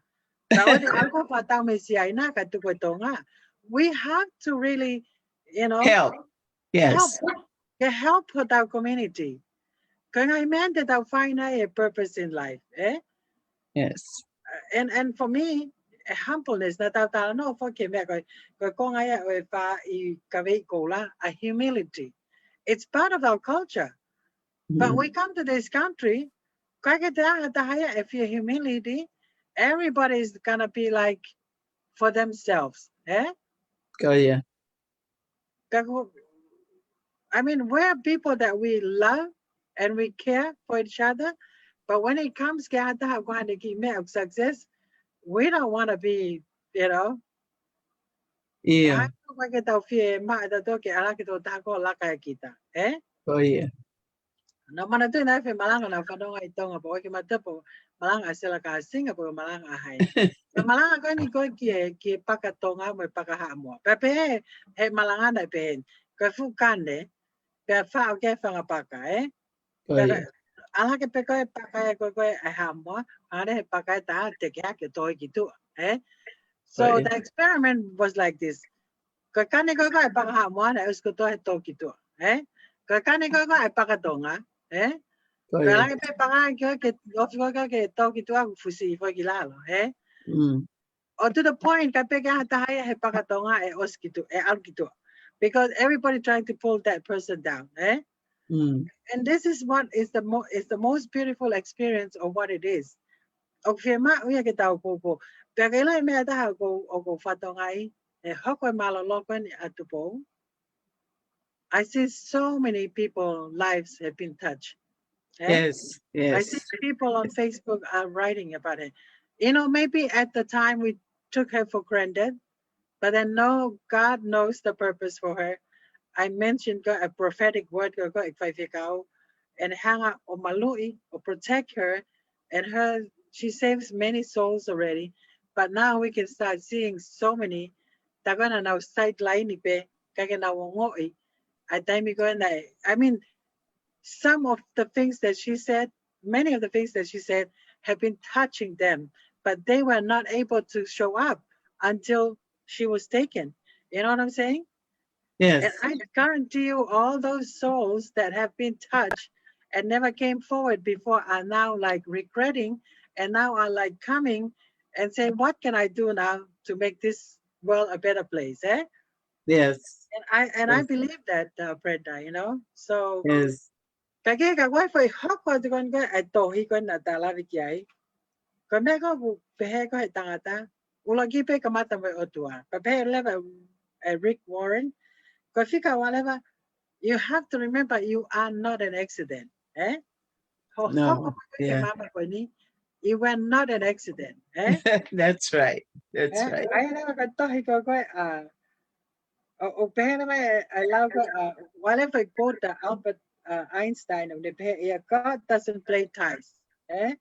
Ka o te algo fa tau me Siaina ka tu ko tonga. We have to really, you know, Help. help Yes. help with our community. Kaya I meant that I'll find a purpose in life, eh? Yes. And for me, humbleness na tao tao no for ke me ko ko ngai e fa I ka vei ko la a humility. It's part of our culture. But Mm. we come to this country, if you humility, everybody's gonna be like for themselves. Eh? Oh yeah. I mean, we're people that we love and we care for each other. But when it comes to success, we don't want to be, you know, Yeah. eh? Oh yeah. No mana tu na fe malanga na whanonga I tonga po ke matapo malanga sila ka Singapore malanga hai. Pe malanga ko ni ko ki paka tonga mo paka ha mo. Pe he malanga na pe ko fu kane pe fa o ke fa paka Oh Pe yeah. ala ke pe ko paka ko ha mo ane he paka ta te ke to ki tu Oh So yeah. the experiment was like this. Ko kane ko paka ha mo na usko to ki tu Ko kane ko paka tonga Oh yeah. Kaya pe pangan ke of ke tau ki tua fusi fo ki lalo Mm. or to the point ka pe ka haya he pakatonga os kitu al kitu because everybody trying to pull that person down Mm. and this is what is the most beautiful experience of what it is o firma uya ke tau popo pe ka lai me ta ko o ko fatonga hoko malo lokon at Tupou. I see so many people lives have been touched Yes. I see Yes. people on Facebook are writing about it. You know, maybe at the time we took her for granted, but then no, God knows the purpose for her. I mentioned a prophetic word and hang out on Malui or protect her and her she saves many souls already. But now we can start seeing so many tagana now sideline pe kagana wongoi. I mean some of the things that she said, many of the things that she said have been touching them, but they were not able to show up until she was taken. You know what I'm saying? And Yes. I guarantee you, all those souls that have been touched and never came forward before are now like regretting and now are like coming and saying, what can I do now to make this world a better place? Yes. And I Yes. believe that, Brenda, you know? So Yes. Kage ka wifi hot ko kon ko ato hi ko na tala vi kiai. Ko me ko pehe ko tangata. Ulo ki pe kamata mo otua. Pa pehe leva Rick Warren. Ko fika waleva you have to remember you are not an accident. Ho hoko No. ke Yeah. mama ko ni. You were not an accident. That's right. That's right. Ay na ka to hi ko o pehe na mai allow ko whatever quote Albert Einstein of the pehe God doesn't play ties. Eh? Oh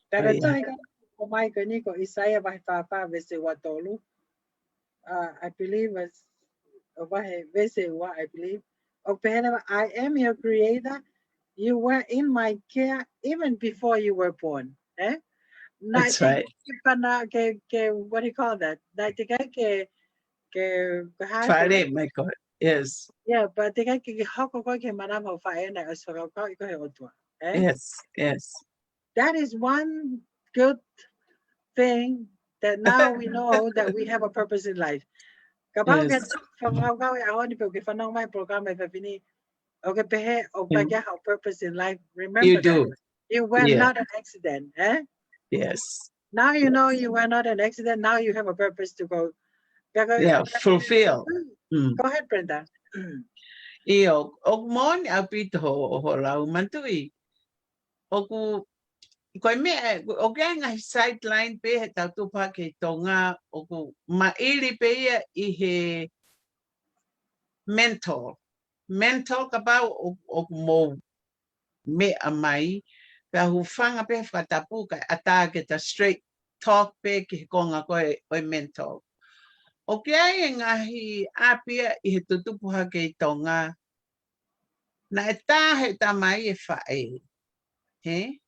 Pero ito, yeah. kumain ko ni ko Isaiah Papa Vese Watolu. I believe was Vese what I believe. I am your creator. You were in my care even before you were born. Na That's right. what do you call that? Na Friday, my God. Yes. yeah, but ke hoko ko ke manamo fa ena asoro ko he otua. Yes. Yes. That is one good thing that now we know that we have a purpose in life. Kapag Yes. ako ni pag fanong may programa fini okay pehe o Mm. bagya our purpose in life. You Remember that do. you were Yeah. not an accident. Yes. Now you know Yes. you were not an accident. Now you have a purpose to go. Yeah. Fulfill. Mm. Go ahead, Brenda. Iyo, og mon apit ho lau mantui. Oku Koe mea, o kia ngai sideline pe he tau tupa ke tonga o ku mairi pe ia I he mentor. Mentor ka pau o ku mou mea mai. Pea hufanga pe whakatapu ka ata ke ta straight talk pe ki he konga koe oi mentor. O kia e ngahi apia I he tutupuha ke tonga na e tahe ta mai e whae. He?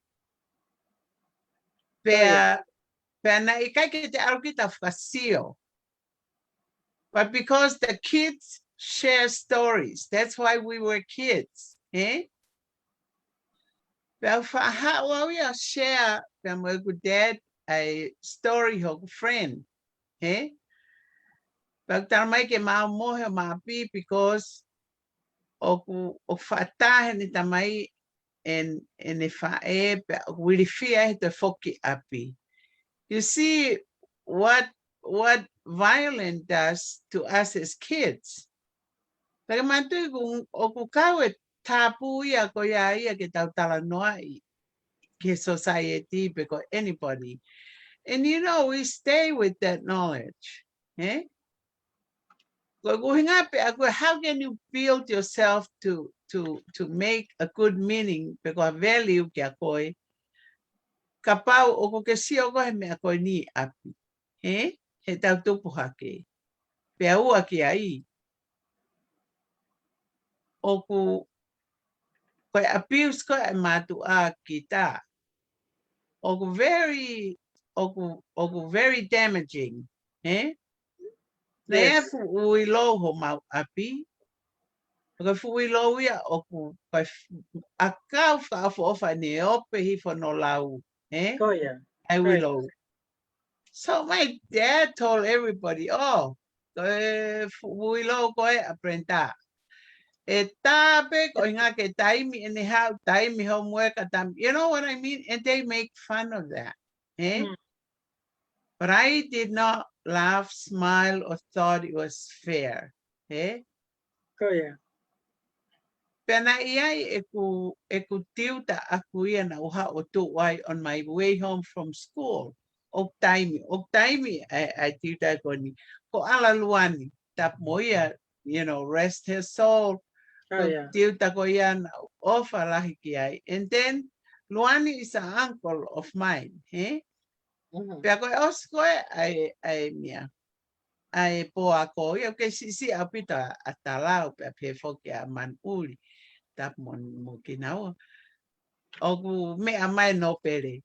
Pea na I kai ke te aruki ta whakasio. But because the kids share stories, that's why we were kids. Eh? Pea whahaua ia share pea mo ku dad a story of a friend. Eh? Pea tara mai ke mau mohe mapi because o whatahe ni tamai en e whae pea wiri fia he te whoki api. You see what violence does to us as kids. Pega mantu o ku kau e tapu ia ko ia ke tau tala noa ke society because anybody. And you know, we stay with that knowledge. Eh? How can you build yourself to make a good meaning because value kia koe kapau o ko ke sio ko he mea koe ni api. Eh? He tau tupu hake. Pea ua ki ai. O ku koe abuse koe e matu a ki tā. O ku very damaging. Eh? Na e fu ui lo ho mau api. Koe fu ui lo ia o ku koe a kau whaafo ofa ne ope hi no lau. Eh? Ai ui lo. So my dad told everybody, oh, koe fu ui lo koe aprenda. E tape ko inga ke taimi and how taimi homework atam. You know what I mean? And they make fun of that. Eh? But I did not laugh, smile, or thought it was fair. Eh? Pena iai e ku tiuta aku ia na uha o tu wai on my way home from school. O taimi I tiuta ko ni. Ko ala luani tap moia, you know, rest his soul. Tiuta ko ia na ofa lahi ki ai. And then luani is an uncle of mine. Eh? Pea koe oskoe ai mia. Ai po ako ia ke si apita atalau pe pe foki a man uli tap mo kinao. O me amai no pere.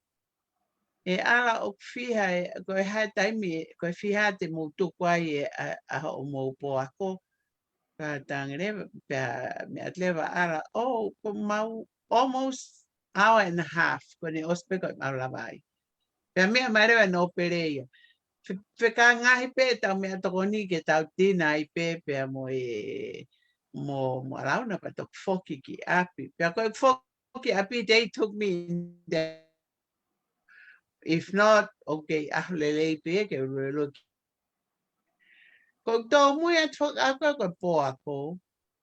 E ala o fiha koe hai taimi koe fiha te mo tu kwai a o mo po ako. Ka tangere pe me atleva ala ko mau almost hour and a half kone ospe ko malavai. Pe me amare no pere ia. Whika ngahi pe tau mea tokoni ke tau tina I pe pea mo mo arauna pa tok foki ki api. Pea koe foki api, they took me in there. If not, okay, ahlele pe ke relo. Ko tō mui at fok ako koe po ako.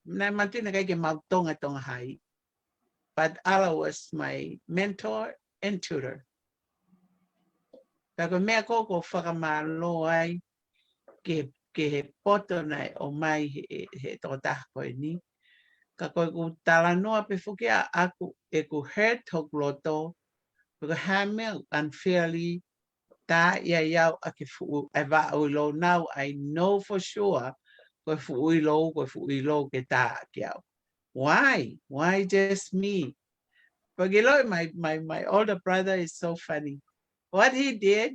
Nai matina kai ke mau tonga hai. But Allah was my mentor and tutor. Pea koe mea koko whakamalo ai ke he poto nei o mai he tōtah koe ni. Ka koe ku tala noa pe whuki a aku e ku hurt hok loto. Ka hamel unfairly ta ia iau a ke fu e wa au lo. Now I know for sure koe fu ilo ke ta ki au. Why? Why just me? Pagilo, my older brother is so funny. What he did,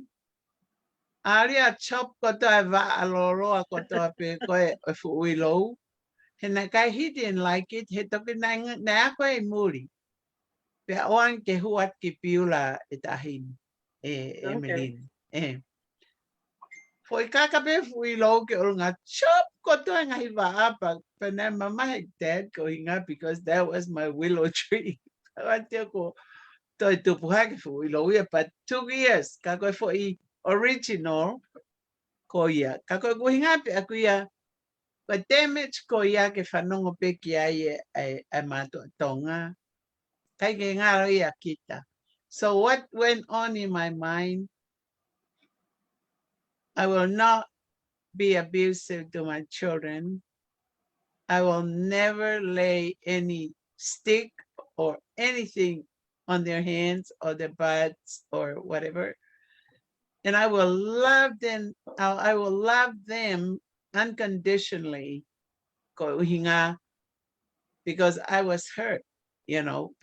aria chop koto e wa aloroa koto pe koe e fu ilo. And the guy, he didn't like it. He took it na ako e muri. Pea oan ke huat ki piula e tahin. Emeline. Foi kakape fui lo ke olunga chop koto nga hiva apa. Pena mama dad going up because that was my willow tree. Awantia ko to tupuha ke fui lo ia but 2 years kako foi original ko ia. Kako ko hinga pe aku ia. But damage ko ia ke whanongo pe ki ai e mato tonga. Kai ke ngaro ia kita. So what went on in my mind, I will not be abusive to my children. I will never lay any stick or anything on their hands or their butts or whatever. And I will love them. I will love them unconditionally because I was hurt, you know.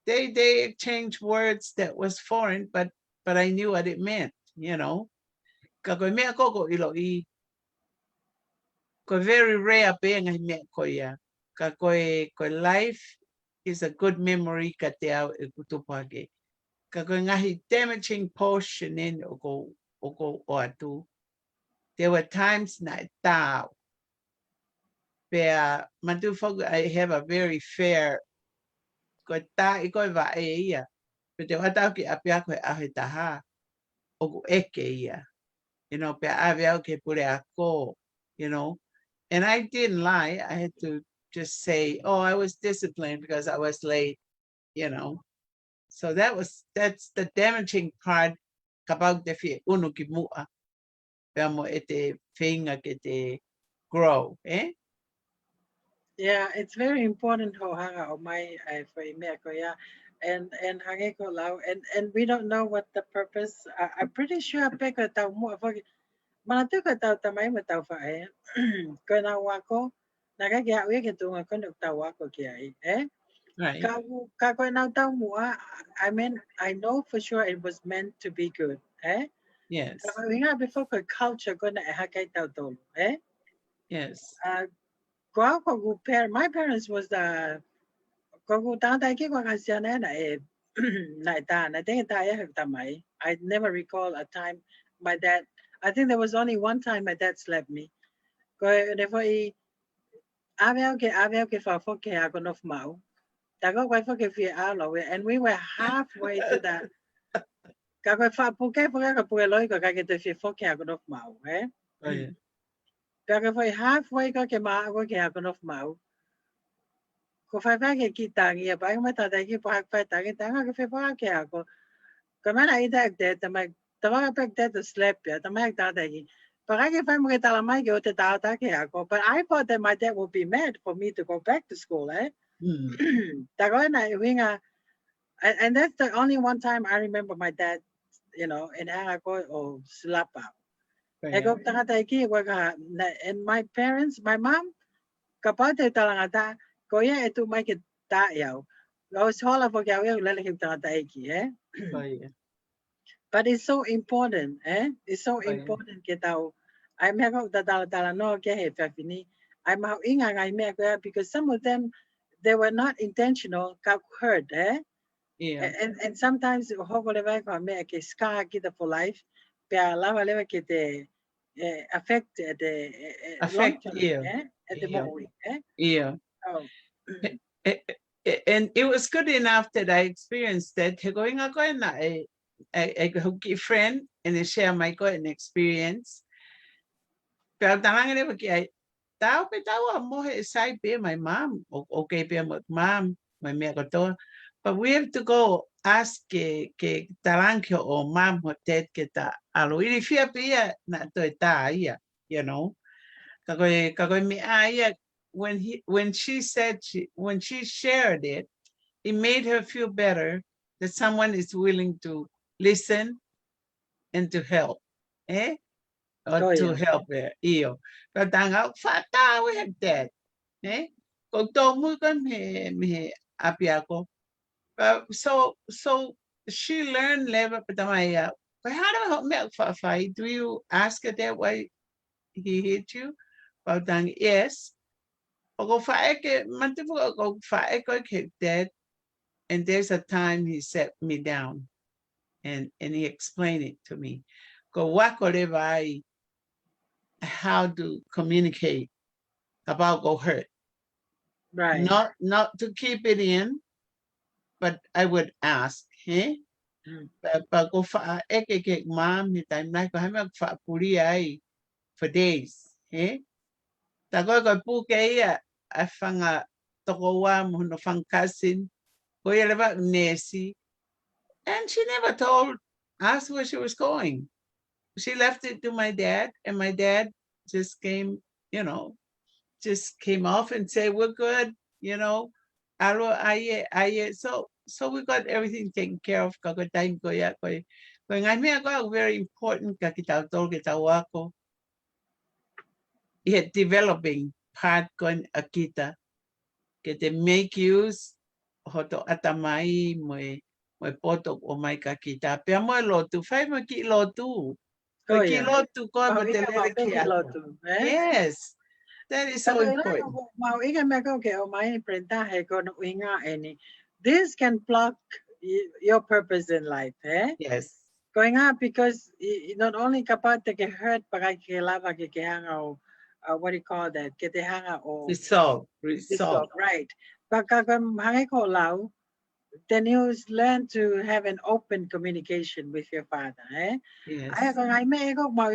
They exchanged words that was foreign, but I knew what it meant, you know. Very rare being I met koya. Ko life is a good memory ka te au e kutupake. Ngahi damaging portion in o atu. There were times na tao where I have a very fair ko ta I ko va e ia. But te wata ki apia ko ahe taha o ko eke ia. You know, pe avea ke pure ako, you know. And I didn't lie. I had to just say, oh, I was disciplined because I was late, you know. So that's the damaging part about the fear. Uno ki mua. Vamo ete finga ke te grow, eh? Yeah, it's very important how hanga o mai for America, yeah. And hange ko lao and we don't know what the purpose. I'm pretty sure peka tau mo for mana tu ka tau tamai ma tau fa eh. Ko na wako na ka kia we ke tunga ko nuk tau wako kia eh. Right. Ka ko na tau mo I mean I know for sure it was meant to be good eh. Yes. Ka winga before ko culture ko na ha kai tau tolu eh. Yes. My parents was the I never recall a time my dad. I think there was only one time my dad slapped me. Therefore, for of mau. And we were halfway to that. Oh, yeah. Halfway of mau. Ko fai fai ke ki tangi e pai ma ta ki pa fai tangi tanga ke fai pa ke ako. Ka mana I tak de ta mai ta ma pek de to slap ya ta mai ta ki. Pa ke fai mo ke ta la mai ke o te ta ta ke ako. But I thought that my dad would be mad for me to go back to school, eh? Ta ko na winga and that's the only one time I remember my dad, you know, in ako o slap out. Eko tanga ta ki wa ka and my parents, my mom kapate talangata ko ya etu mai ke ta yao go sola for ya le le ta ta eki eh Oh, yeah. but it's so important eh it's so Oh, yeah. important ke tau I me ko ta ta no ke he fa fini I ma inga ngai me ko because some of them they were not intentional ka hurt eh Yeah. and sometimes hopefully vai ko me ke scar ki for life pe la va ke te affect the long Affect term you. eh at the Yeah. moment eh Yeah. oh And it was good enough that I experienced that. Going a hooky friend and I share my good experience. Pero tanang ni pag tao pe tao mo side be my mom okay be my mom my me ko to. But we have to go ask ke tarang ke o mom ho tet ke ta alo ini fia pia na to ta ia, you know. Kagoy mi aya when she said when she shared it, it made her feel better that someone is willing to listen and to help. Eh? Or oh to yeah help her. Iyo. Pero tanga, fata, we had that. Eh? Kung to mo ka me api ako. So she learned level patamaya. But how do I help me fight? Do you ask her that why he hit you? But yes. Ogo fae ke mantifu ogo fae ko ke that. And there's a time he set me down and he explained it to me. Go wako levai how to communicate about go hurt. right Not to keep it in, but I would ask, eh? But go fa eke mom ni time na ko hama fa puri ai for days, eh? Ta go pu ke ia a fanga toko wa mo no fang cousin ko ia lewa nesi. And she never told us where she was going. She left it to my dad, and my dad just came, just came off and said, "We're good," Alo aye aye. So we got everything taken care of. Kako time ko ya ko. Ko ngai me ko very important ka kita tol kita wako. Yet developing part kon akita. Kete make use hoto atamai mo poto o mai ka kita. Pe mo lotu fai mo ki lotu. Ko ki lotu ko mo te lere ki ato. Yes. That is so important. This can block your purpose in life, eh? Yes. Going up because not only kapag te ke hurt pagay ke lava ke hanga what do you call that? Ke te hanga o resolve, right. Pagka hangay ko lao, then you learn to have an open communication with your father, eh? Yes. Ay ko ngay me ko mo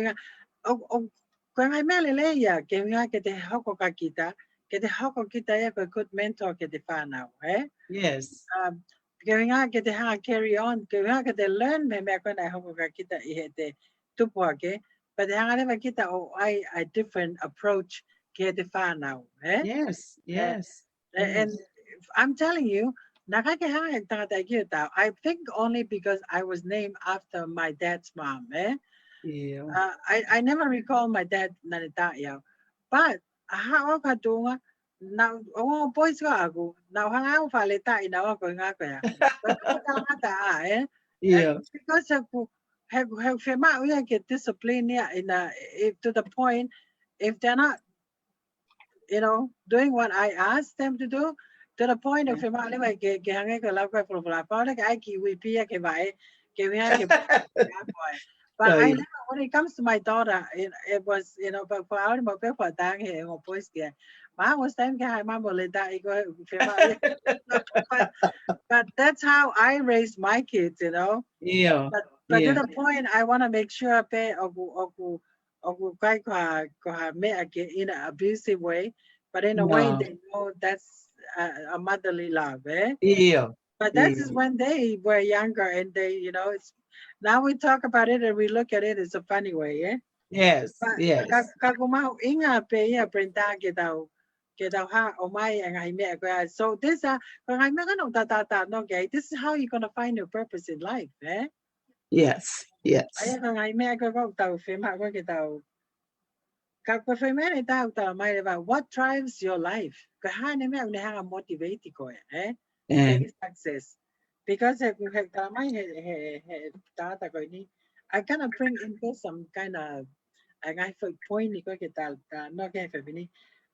kung ngay me lele ya ke nga ke te hoko ka kita, ke te hoko kita ya ko good mentor ke te whanau, eh? Yes. Going on get the carry on, going on get the learn me back when I hope kita the Tupou, but the hang never get a different approach get the far now. Eh? Yes, yes. And I'm telling you, I think only because I was named after my dad's mom. Eh? Yeah. I never recall my dad nanita, but how ka doing? Now, oh, boys ko ako. Now, hang out faleta inawa ko nga kaya. But eh? Yeah. Because have fema we get discipline in to the point if they're not, doing what I asked them to do, to the point of fema le ke hang ko la ko for like I ki we pia ke vai ke we ke but I never, when it comes to my daughter, it was, but for our for dang here or boys there. Ma was time ka ma boleta but that's how I raised my kids, Yeah. But to the point I want to make sure pay of kai me in an abusive way, but in a way they know that's a motherly love, eh? Yeah. But that is when they were younger and they, it's now we talk about it and we look at it as a funny way, eh? Yes, yes. Kagumao inga pe ya prenta kita ha o mai ang me ko. So this kung ay me no no okay. This is how you're gonna find your purpose in life, eh? Yes, yes. Ay kung ay me ko tao fe ma ko kita. Kako fe me tao tao mai ba what drives your life? Ka ha ne me ne ha motivate ko, eh? Success. Because I kind of bring into some kind of I point ni ko kita no ke fe bini.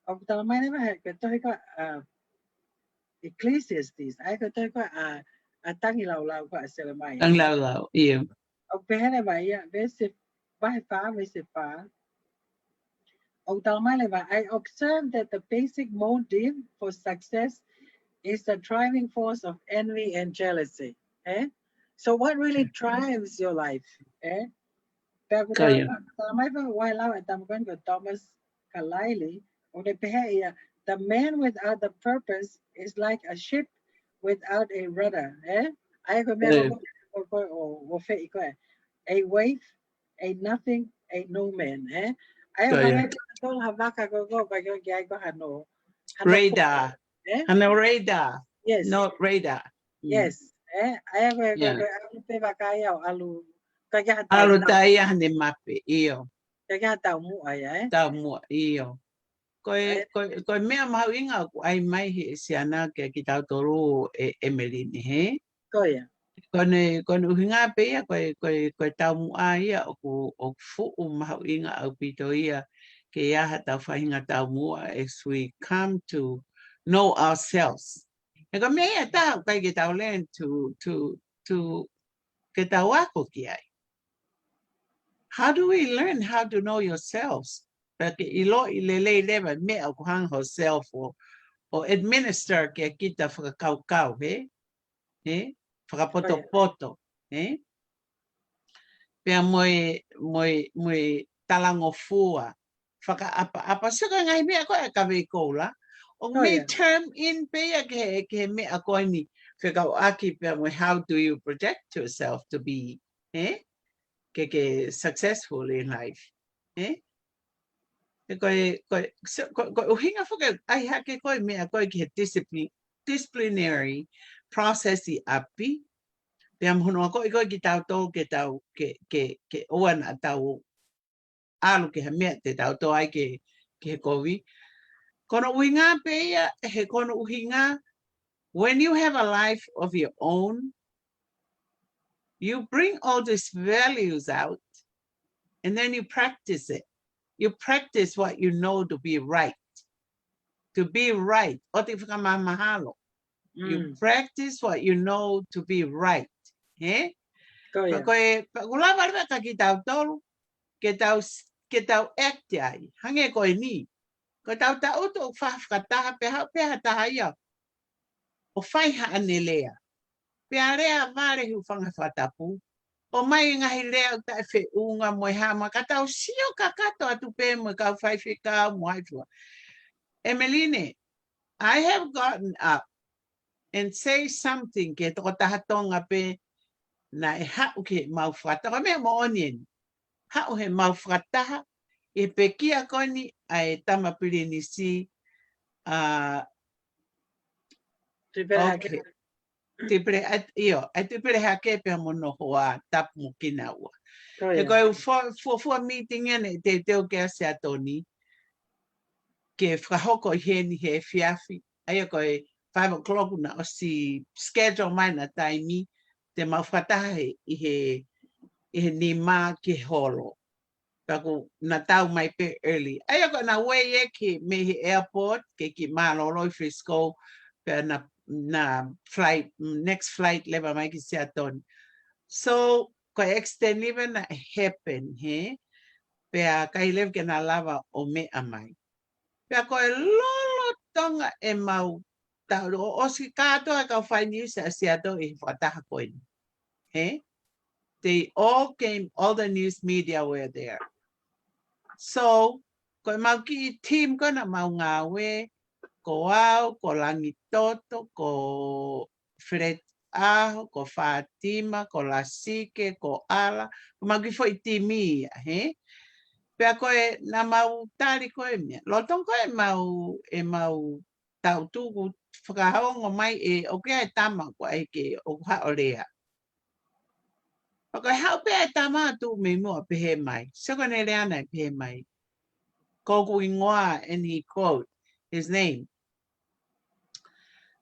O ta mai ne ba ke to ko Ecclesiastes. I ko to ko tangi lau lau ko asela mai. Ang lau, yeah. O pe ne ba ya verse ba fa. O ta mai ne ba I observed that the basic motive for success is the driving force of envy and jealousy. Eh? So what really drives your life? Eh? Kaya. Thomas Kalili, the man without the purpose is like a ship without a rudder. Eh? A wave, a nothing, a no man. Eh? Radar. Eh? Ano radar? Yes. No radar. Yes. Eh? Alu tayo ni mapi iyo. Tao mo iyo. Koe mea mau inga ai mai he siana ke ki tau toru Emily ni he. Koia. Kone uhinga pe ia koe tau mua ia o fu mau inga au pito ia ke ia tau whahinga tau mua as we come to know ourselves. E ko mea ia tau kai ke tau len to ke tau ako ki ai. How do we learn how to know yourselves? Porque ilo ilele leva me au hang herself o administer ke kita whakakau he? Whakapoto, he? Pea moe talango fua, apa saka ngai mea koe ka vei koula, O Oh, me yeah. term in pea ke me a koe ni. Whikau aki pia mo, how do you project yourself to be ke successful in life? Koe uhinga whaka, ai hake koe mea koe ke disciplinary process I api. Pea mhono koe koe ki tau tō ke oana tau alu ke ha mea te tau tō ai ke he kovi. Kono uhinga pea he kono uhinga. When you have a life of your own, you bring all these values out and then you practice it. You practice what you know to be right. To be right. You practice what you know to be right. Oh, yeah. Ke tau ekte ai. Hange koe ni. Ko tau uto whawhakataha peha taha ia. O whaiha ane lea. Pea rea vare hu whangawhatapu. O mai ngahi lea o tae whi unga moe hama. Ka tau sio kakato atu pe moe kau whaiwhika mo haifua. Emeline, I have gotten up and say something ke toko taha tonga pe na e hau ke mau whataha. Mea mo onien. Hau he mau whataha. E pe kia koni ai tamapiri ni si. Okay. Te pere hake pe mono hoa tapu mo kina ua. He koe fua meeting ane te teo ke ase atoni. Ke whahoko he ni he fiafi. Aia koe 5 o'clock na o si schedule mai na taimi. Te mau whataha i he ni mā ke holo. Kako na tau mai pe early. Aia koe na wei e ke me he airport. Ke ki Malolo i Frisco. Pe na flight, next flight leva mai ki se atoni. So, ko extend even happen, Pea kai lev ke na lava o me amai. Pea ko lolo tonga e mau tau o si katoa ka whai news a siato I whataha koe. They all came, all the news media were there. So, ko mau ki team ko na mau ngawe, ko au, ko langi toto, ko Fred Aho, ko Fatima, ko Lasike, ko Ala, ko magi foi timi, Pea koe na mau tari koe mea. Lotong koe mau tau tuku whakahaongo mai o kia tama ko ai ke o hao rea. Koe hao pea tama tu me mua pehe mai. Soko ne rea nei pehe mai. Koku ingoa and he quote his name.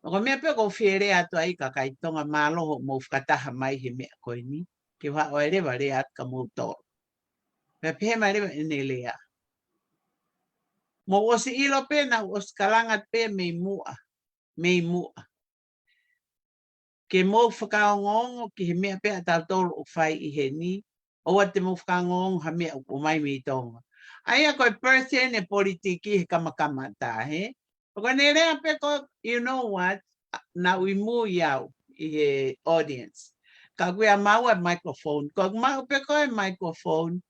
Ko mea pia ko whiere atu ai ka kai tonga māloho mo whakataha mai he mea koe ni. Ke wha oe rewa rea atu ka mou tō. Pea pehe mai rewa ene lea. Mo osi ilo pe na os kalangat pe me mua. Ke mo whakaongongo ki he mea pe a tau tolu o whai I he ni. O te mo whakaongongo ha mea o mai me tonga. Aia koe person e politiki he kamakama tā, Ko ne rea pe ko, you know what, na ui mu iau I he audience. Ka kuia mau e microphone. Ko mau pe ko e microphone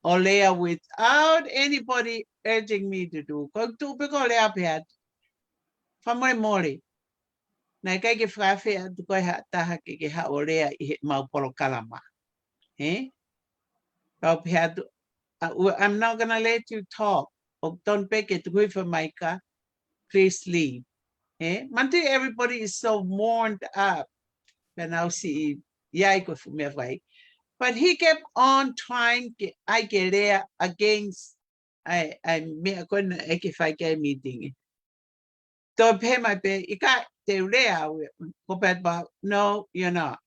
o lea without anybody urging me to do. Ko tu pe ko lea pe at. Whamore mori. Na kai ke whawhi atu koe ha taha ke ha o lea I he mau polo kalama. Kau pe atu. I'm not going to let you talk. O ton peke tu hui whamaika. Please leave. Manti everybody is so mourned up. But now see, yaiko me vai. But he kept on trying to I get there against I me a kona eke whai ke meeting. To pay my pay, ika te rea ko pet ba no, you're not.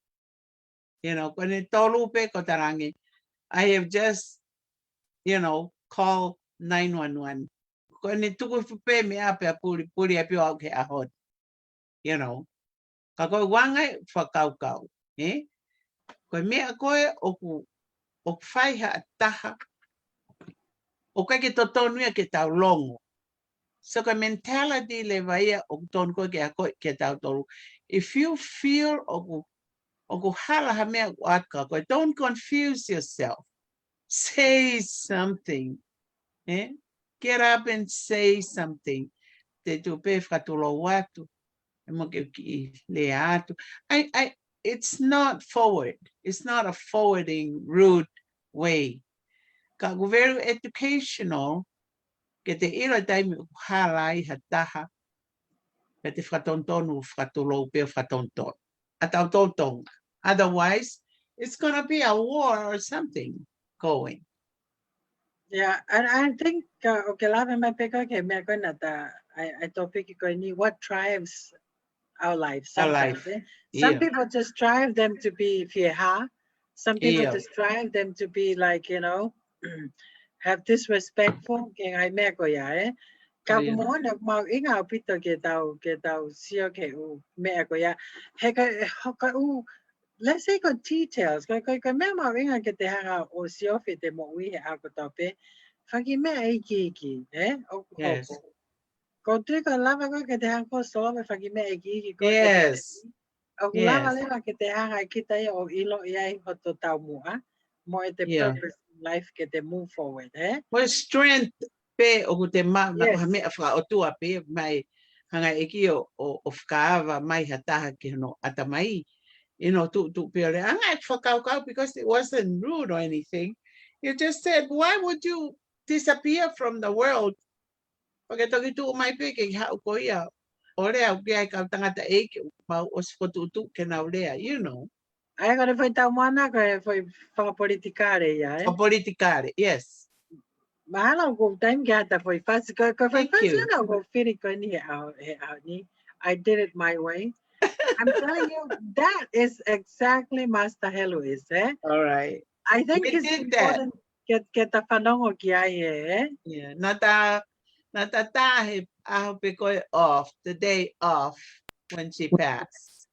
You know, kone tolu pe ko tarangi. I have just, call 911. Kone tuku pe me ape a puri api au ke ahod. Ka koe wangai whakaukau. Koe mea koe oku whaiha taha. O kai ke totonuia ke tau longo. So koe mentality le vaia o tonu koe ke a koe ke tau tolu. If you feel oku hala ha mea atka koe, don't confuse yourself. Say something. Get up and say something. te tupe whakatolo watu. E mo ke ki le atu. It's not forward. It's not a forwarding, rude way. Ka very educational, ke te ira taimi halai hataha, ke te whatontonu whakatolo pe whatonton. Atautontonga. Otherwise, it's going to be a war or something going. Yeah, and I think okay, lava my peka ke me ko na ta I topic ko ni what drives our life Our sometimes. life. Some Yeah. people just drive them to be fiha. Some people Yeah. just drive them to be like, have disrespectful. Ke ai me ko ya Ka Yeah. mo na mau inga pito ke tau sio ke u me ko ya. He ka u let's say ko details. Ka me mau inga ke te hanga o sio fe te mo wi a ko tope. Faki me ai ki o Yes. hopo. Ko tui ka lava ko ke te hanga ko so me faki me ai ki ko e Yes. o lava Yes. leva ke te hanga ki tai o ilo i ho to tau mua. Mo e te Yeah. purpose in life ke te move forward, Well, strength pe o te ma ko Yes. me fa o tua pe mai hanga eki o whakaava mai hataha ke no atamai. Tu pe le anga whakau because it wasn't rude or anything. You just said, why would you disappear from the world? Porque toki tu mai pe ke hau ko ia. Ore au ke ai ka tangata e ke mau o tu ke na olea, Ai kore foi tau mana ko foi whakapolitikare ia, For politicare, yes. Mahalo ko time gata foi fast ko foi Thank fast you. na ko firi ko ni ni. I did it my way. I'm telling you, that is exactly Master Helu is, All right. I think We it's did that. important get the whanongo ki ai Yeah. Nata tahe aho pe koe off, the day off when she passed.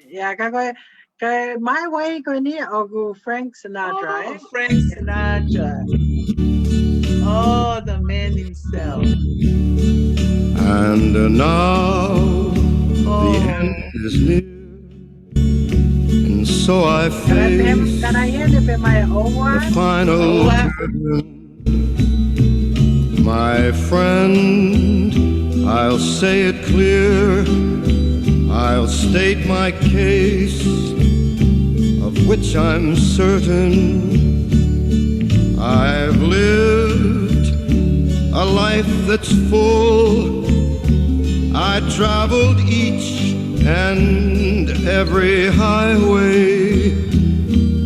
Yeah, my way ko ni o go Frank Sinatra, Oh, Frank Sinatra. Oh, the man himself. And now the end is near, and so I face the final curtain. My friend, I'll say it clear, I'll state my case, of which I'm certain. I've lived a life that's full. I traveled each and every highway,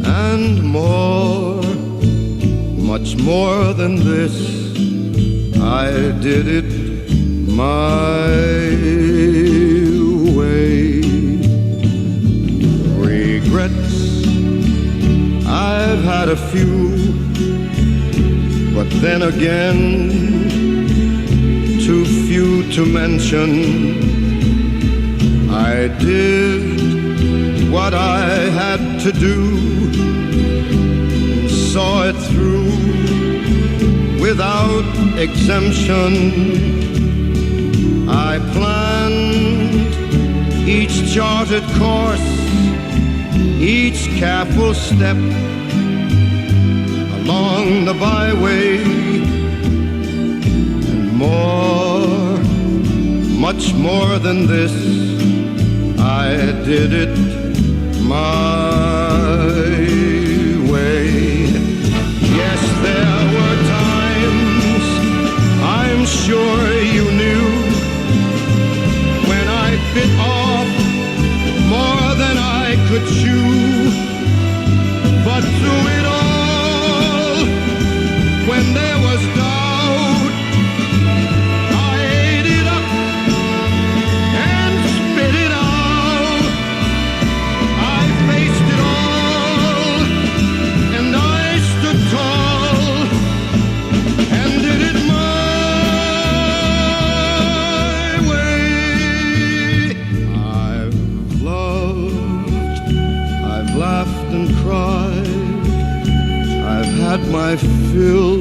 and more, much more than this, I did it my way. Regrets, I've had a few, but then again, too few to mention. I did what I had to do and saw it through without exemption. I planned each charted course, each careful step along the byway, and more, much more than this, I did it my way. Yes, there were times, I'm sure you knew, when I bit off more than I could chew. But through it all, when there was doubt, I ate it up and spit it out. I faced it all, and I stood tall and did it my way. I've loved, I've laughed and cried, I've had my fill,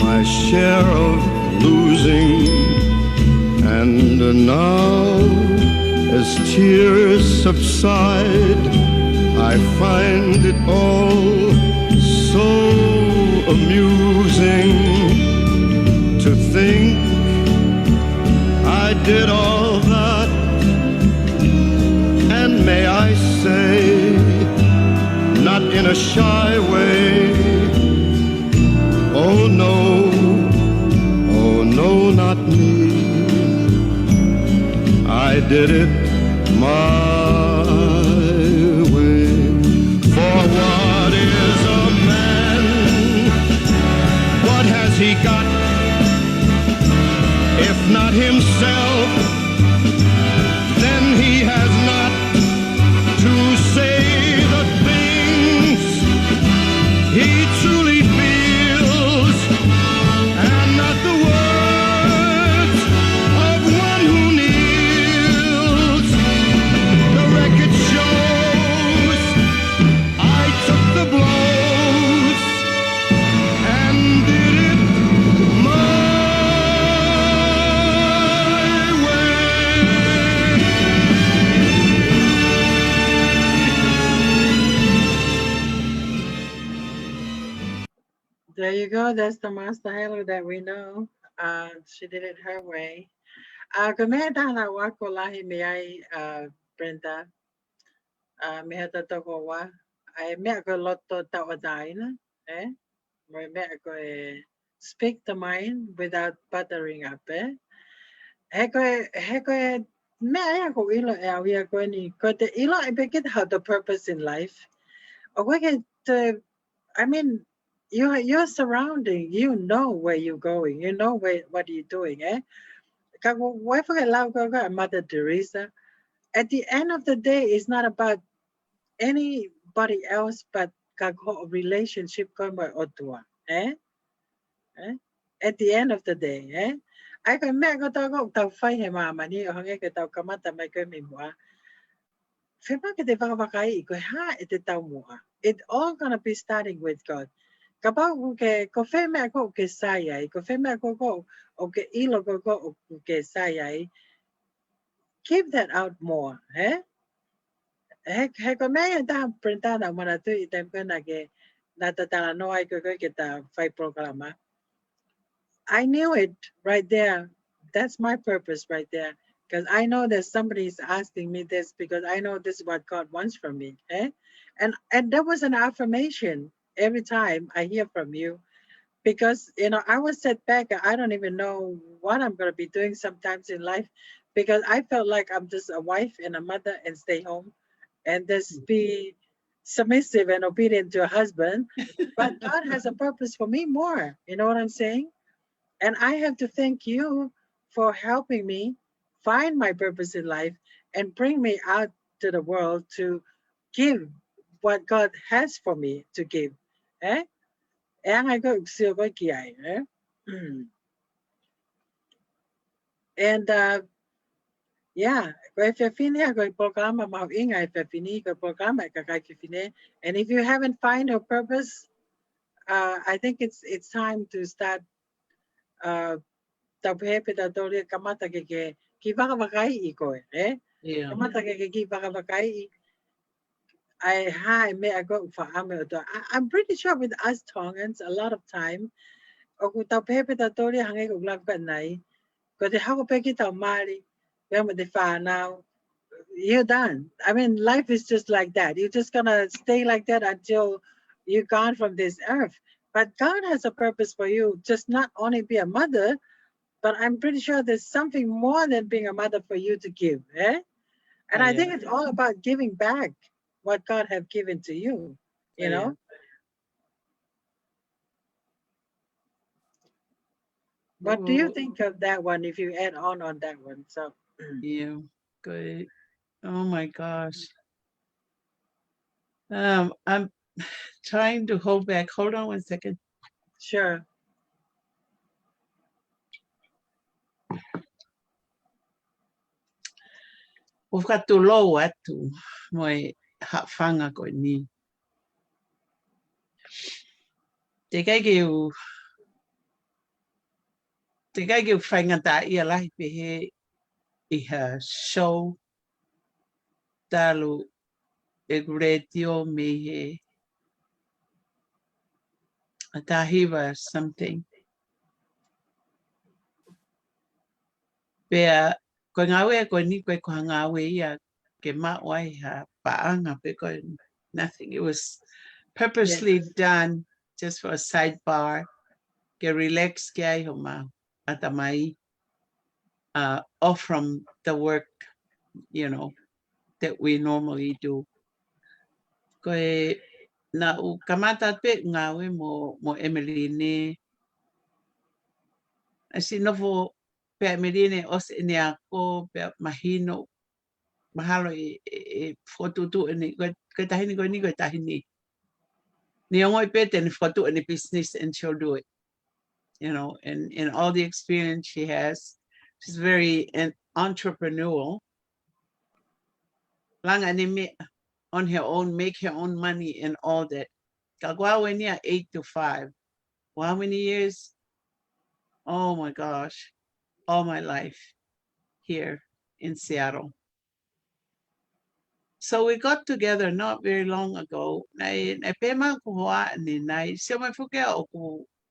my share of losing, and now, as tears subside, I find it all so amusing to think did all that, and may I say, not in a shy way, oh no, not me. I did it my way. For what is a man? What has he got? If not himself, then he has not to say the things he truly feels, and not the words of one who kneels. The record shows I took the blows and did it my There you go. That's the Master Helu that we know. She did it her way. Kumeda na wako lahi me ai Brenda. Me hata toko wa. Ai me ako loto tawadaina. Me ako speak the mind without buttering up. Heko me ai ako ilo e awi ako ni. Ko te ilo e begit how the purpose in life. O wake I mean, your surrounding, you know where you're going, you know what you're doing, Mother Teresa. At the end of the day, it's not about anybody else but kago relationship at the end of the day, I can make a dog tau fai he mama ni o hange ke tau kamata mai ke mi mua. Fema ke te whakawakai ko ha e te tau mua. It's all gonna be starting with God. Kapau ke ko fe me ko ke sai ko fe me ko o ke ilo ko o ke sai keep that out more, he ko me ta prenta na mana tu I te pena ke na ta tala no ai ko ke ta fai programa. I knew it right there. That's my purpose right there. Because I know that somebody's asking me this because I know this is what God wants from me. And there was an affirmation every time I hear from you. Because I was set back. I don't even know what I'm gonna be doing sometimes in life because I felt like I'm just a wife and a mother and stay home and just be submissive and obedient to a husband. But God has a purpose for me more. You know what I'm saying? And I have to thank you for helping me find my purpose in life and bring me out to the world to give what God has for me to give. And I go and yeah, and if you haven't found your purpose, I think it's time to start kamata ke ki whakawhakai ko kamata ke ki whakawhakai I'm pretty sure with us Tongans a lot of time o ku tau pepe ta tori hangai ko love ka nai ko te hako peki tau mari me te whanau you're done. I mean, life is just like that. You're just gonna stay like that until you're gone from this earth. But God has a purpose for you. Just not only be a mother, but I'm pretty sure there's something more than being a mother for you to give. And I think it's all about giving back what God have given to you. You know. What do you think of that one? If you add on that one, so. Yeah, good. Oh my gosh. I'm trying to hold back. Hold on one second. Sure. Uka tu lo atu moi hafanga ko ni. Te kai ke whaingata ia lahi pehe iha show talu e radio me he atahiva something. Bea Ko ngawe ko ni ko ngawe ya ke mawai ha paanga because nothing. It was purposely done just for a sidebar. Ke relax ke ai homa atamai off from the work, you know, that we normally do. Ko na u kamata pe ngawe mo Emily ne asi novo pe Emily os ne ako pe mahino mahalo e fotutu ni ko tahini ko ni ko tahini ni ongo pe ten fotu in business and she'll do it, you know, and in all the experience she has, she's very entrepreneurial. Lang anime on her own, make her own money and all that. Kagwawe niya 8 to 5. Well, how many years? Oh my gosh, all my life here in Seattle. So we got together not very long ago. Nai pema kuhoa ni nai sioma fuke o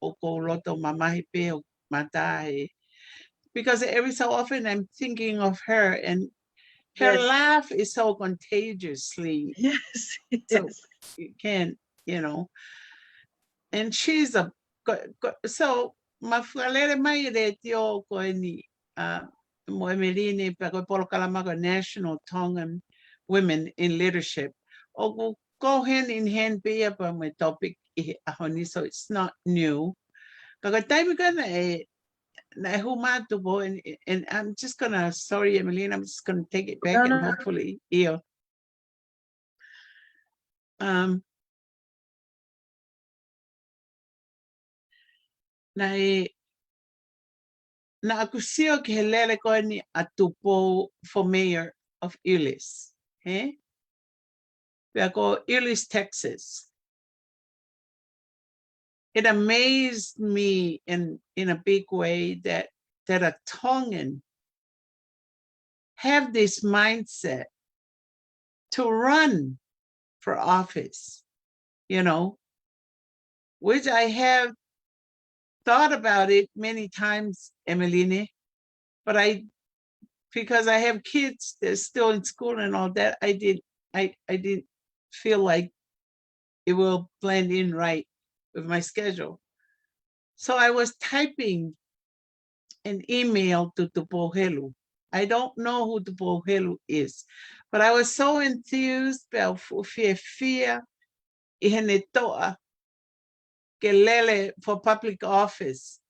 loto mamahi pe o matahe. Because every so often I'm thinking of her and her laugh is so contagiously. Yes. So you can't, you know. And she's a so mafalere mai de tio ko ni mo emeline pa ko polo kalamago National Tongan Women in Leadership. O go hand in hand be up on my topic honey, so it's not new. Kaga time gonna and I'm just gonna sorry Emeline, I'm just gonna take it back and hopefully na akusio ke helele ko ni a Tupou for mayor of Euless. Ko Euless, Texas. It amazed me in a big way that a Tongan have this mindset to run for office, you know, which I have thought about it many times, Emeline, but because I have kids that are still in school and all that, I didn't feel like it will blend in right with my schedule. So I was typing an email to Tupou Helu. I don't know who Tupou Helu is, but I was so enthused about fear ihenetoa kelele for public office.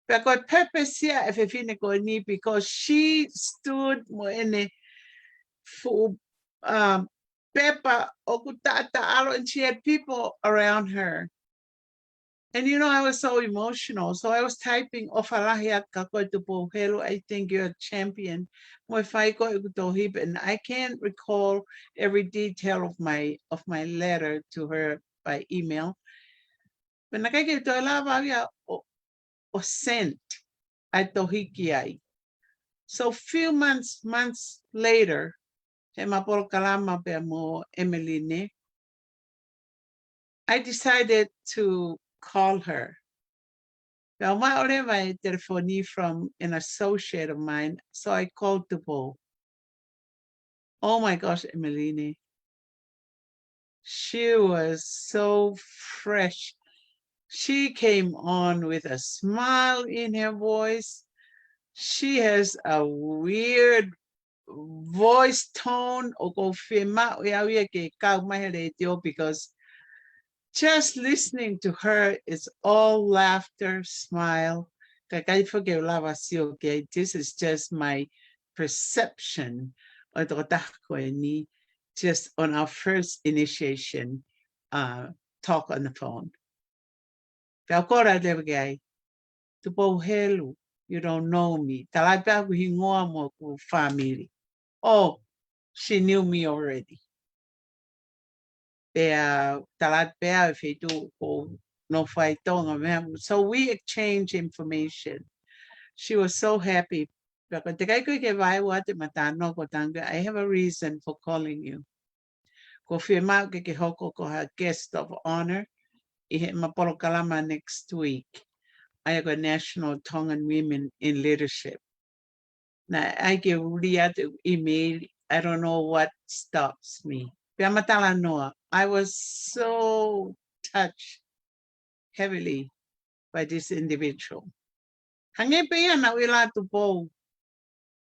Because purpose here because she stood for Pepa Okutata Alo, and she had people around her. And you know, I was so emotional. So I was typing Ofalahia Kako Tupou Helu, I think you're a champion. And I can't recall every detail of my letter to her by email. But nakakita o sent at Tohikiai. So few months later, Emeline, I decided to call her. Now, my telephone from an associate of mine, so I called Tupou. Oh my gosh, Emeline. She was so fresh. She came on with a smile in her voice. She has a weird voice tone because just listening to her is all laughter, smile. This is just my perception just on our first initiation talk on the phone. Tupou Helu, you don't know me. Family. Oh, she knew me already. So we exchange information. She was so happy. I have a reason for calling you. Guest of honor next week. I have a National Tongan Women in Leadership. Na I give Ria the email. I don't know what stops me. Piamatala noa. I was so touched heavily by this individual. Hangepeya na wila Tupou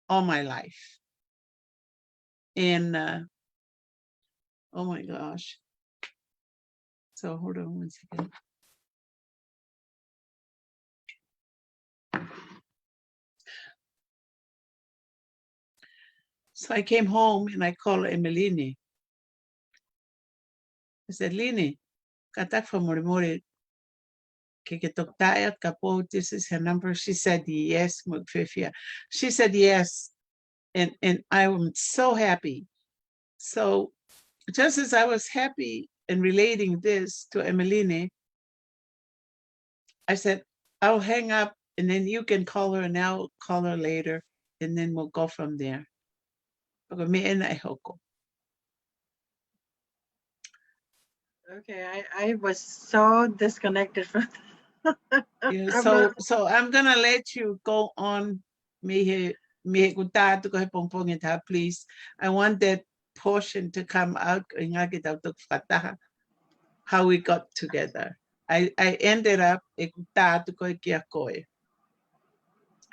all my life. And oh my gosh. So hold on one second. So I came home and I called Emeline. I said, Lini, katak from Morimori, Kikitoktaat Kapo, this is her number. She said, yes, Mugfifia. She said, yes. And I'm so happy. So just as I was happy and relating this to Emeline, I said, I'll hang up and then you can call her and I'll call her later. And then we'll go from there. Okay, I was so disconnected from Yeah, I'm so I'm gonna let you go on, please. I want that portion to come out. How we got together. I ended up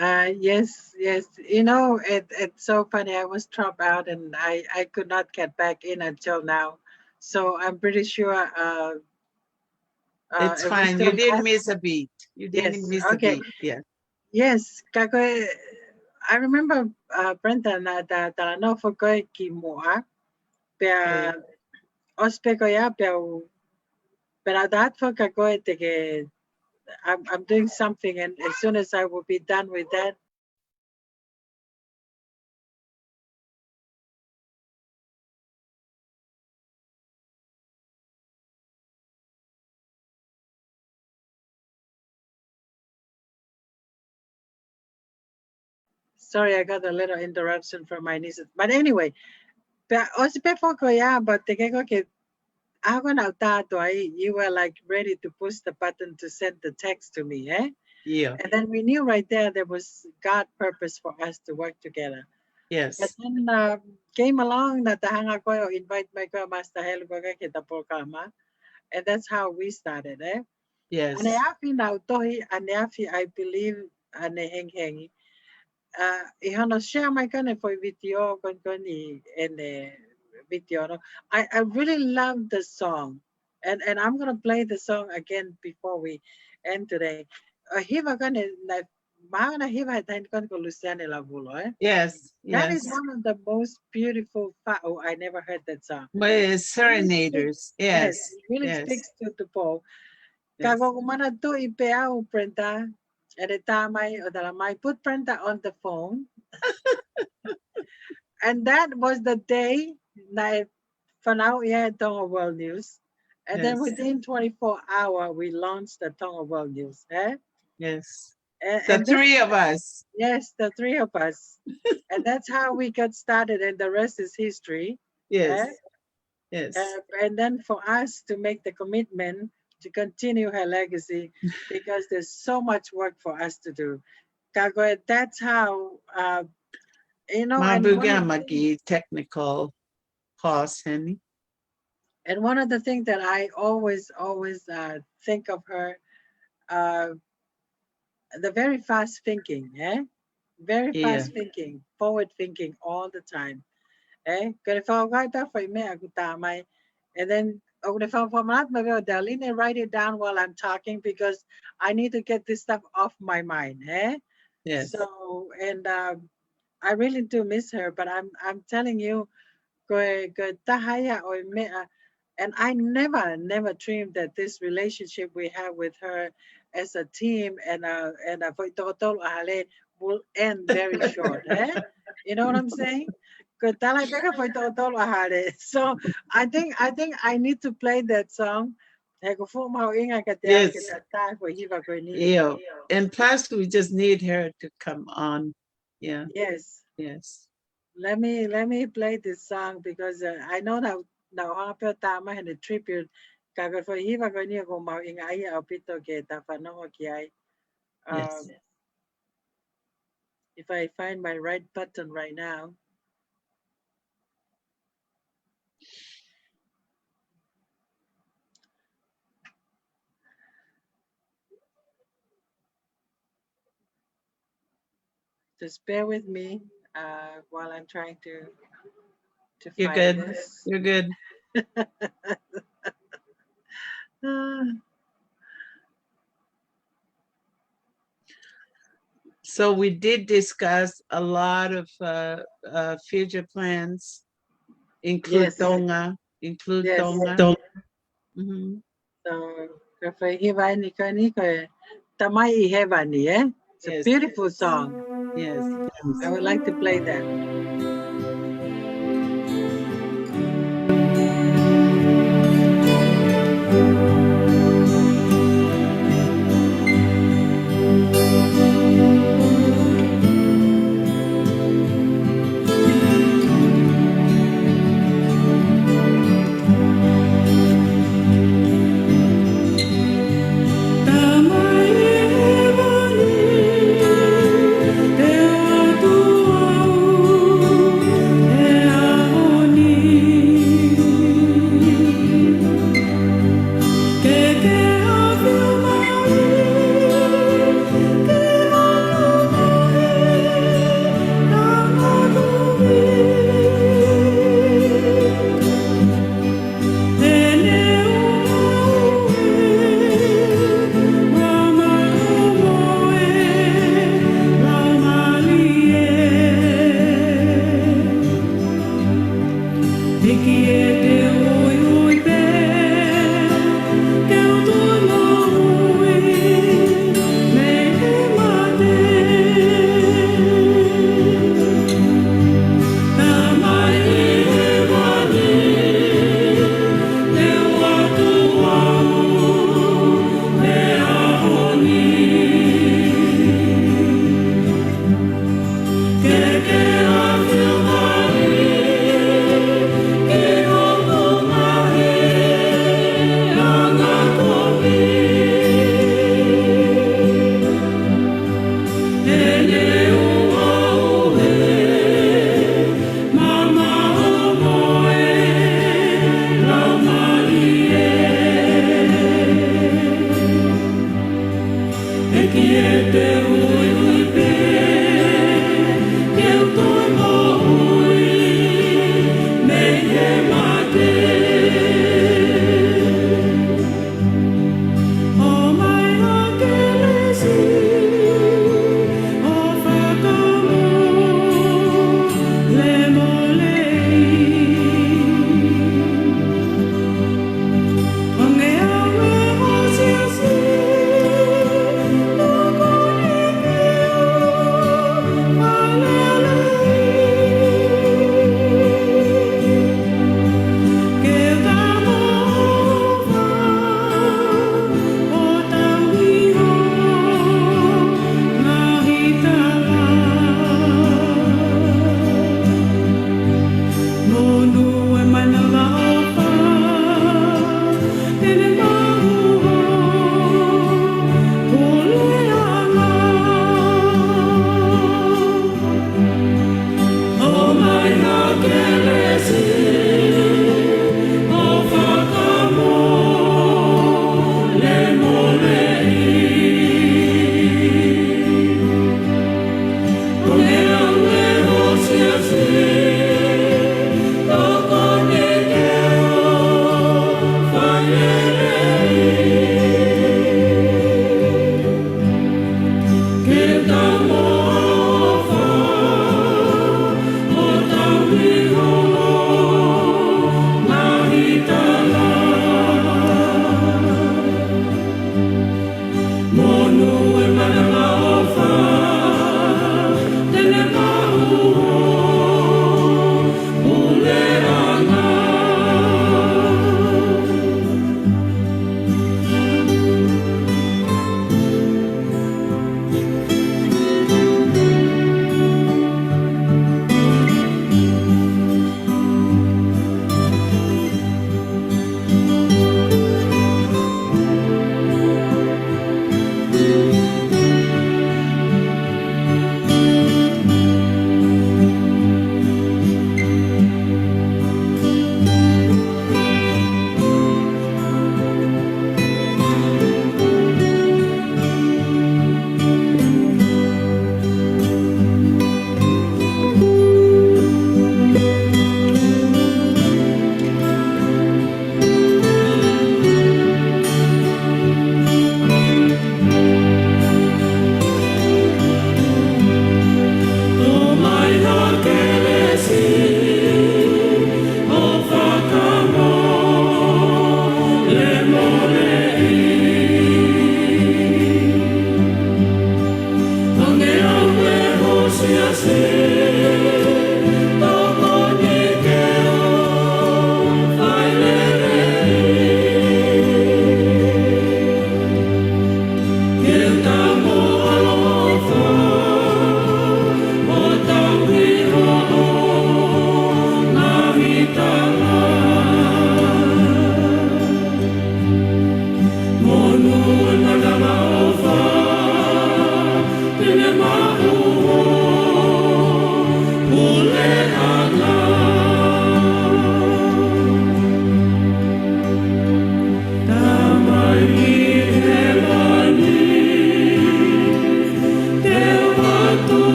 yes, yes. You know, it's so funny. I was dropped out and I could not get back in until now. So I'm pretty sure It's it was fine. still You didn't live. miss a beat. You didn't Yes. miss a Okay. beat. Yeah. Yes. Kako, I remember Brenda na da no for ko ki moa. Pe Okay. ospe ko ya pe that for kako te I'm doing something and as soon as I will be done with that. Sorry, I got a little interruption from my nieces. But anyway, also before yeah, but the ako na you were like ready to push the button to send the text to me, eh? Yeah. And then we knew right there was God purpose for us to work together. But Yes. then came along na tahang ako invite my Master Helu kita programa. And that's how we started, eh? Yes. Aneafi na utohi, aneafi I believe anehengengi. Ihano share my kind for video koni and video. No? I really love the song. And I'm gonna play the song again before we end today. Hiva kani na maana hiva tain kon ko Luciane Labulo, eh? Yes. That is Yes. one of the most beautiful oh, I never heard that song. But it's serenaders. Yes, Yes. it really Yes. speaks to Paul. Yes. Kago kumana to ipeau prenta. Editamay o dalamay put prenta on the phone. And that was the day that for now we had Tonga World News. And then Yes. within 24 hours, we launched the Tonga World News. Eh? Yes. And The three of us. Yes, the three of us. And that's how we got started, and the rest is history. Yes. Eh? Yes. And then for us to make the commitment to continue her legacy, because there's so much work for us to do. Kagoe, that's how, you know, technical pause, Henny. and one of the things that I always think of her, uh, the very fast thinking, eh? Very fast thinking, forward thinking all the time. Eh? And then Darlene, write it down while I'm talking because I need to get this stuff off my mind. Eh? Yes. So and I really do miss her, but I'm telling you, and I never dreamed that this relationship we have with her as a team and will end very short. Eh? You know what I'm saying? So I think I need to play that song. Yes. Yeah. And plus we just need her to come on. Yeah. Yes. Yes. Let me play this song because I know now hapyo tama and the tribute kaga for hiva ko niya ko mau ingai au pito ke ta whanonga ki ai. Yes. if I find my right button right now. Just bear with me while I'm trying to You're find good. this. You're good. So we did discuss a lot of future plans, include Yes. Tonga, Yes. Tonga. Mhm. So, kaya hiwa ni kani kaya tamai I hewa ni It's a Yes. beautiful song. Yes. I would like to play that. We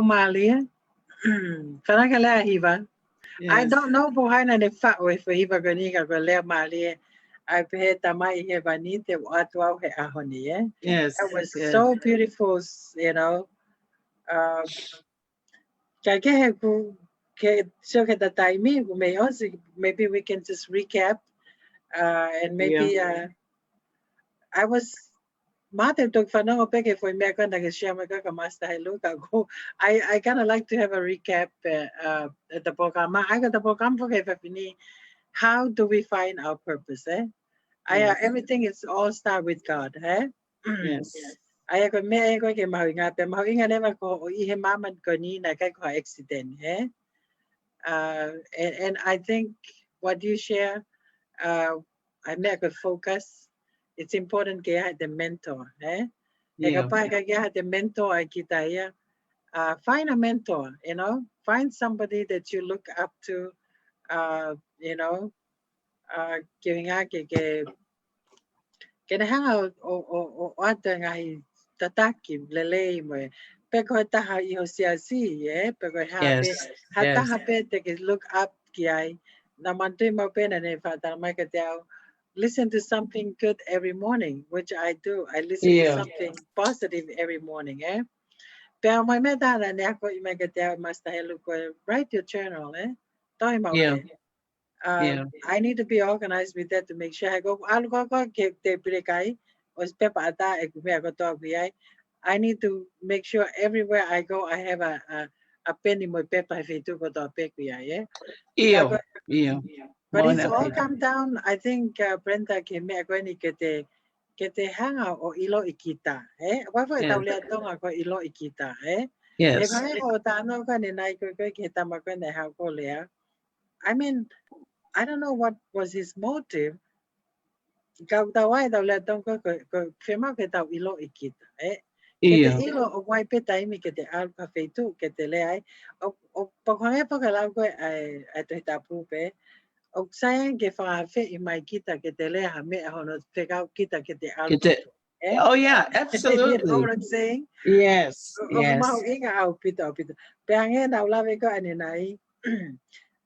Malia. Kanakala hiva. I don't know behind the fat way for hiva ganika golea Malia. I paid tamai hevanite atwa he ahoni. Yes. That was so beautiful, you know. Maybe we can just recap and maybe I was Mate took Fanongo Peke for me. I kind of like to have a recap at the program. I got the program for how do we find our purpose? Everything is all start with God. Yes. I got me. I got ke mahuinga. Pe mahuinga never ko o ihe mama ko ni na kai ko accident. And I think what you share, I make a focus. It's important to have the mentor. The mentor kita find a mentor, you know, find somebody that you look up to, you know, giving out can hang out or other ngai tataki lele mo peko taha I hosiasi peko hape hata hape take look up kiai namantu mo pena ne fata mai listen to something good every morning, which I do. I listen to something positive every morning. Pero may medala na ako imagate masta Helu ko write your journal. Toy mo I need to be organized with that to make sure I go algo ko ke te pilikai os pepa ata e kume ako to I need to make sure everywhere I go I have a penny mo pepa if tu ko to pe kuya But it's all come down, I think, Brenda, que me acuerdo que te hanga o ilo ikita, What was the tonga ko ilo ikita, Yes. I mean, I don't know what was his motive. Kau tawai tau le tonga ko fema ke tau ilo ikita, Que te ilo o wai peta imi que te alpa feitu que te le ai o pakone pakalau ko ai te tapu pe. O sayang ke whaafe I mai kita ke te leha me hono te kau kita ke te alpa. Oh yeah, absolutely. You know what I'm saying? Yes. O mau inga au pita. Peange na ulawe ko ane nai.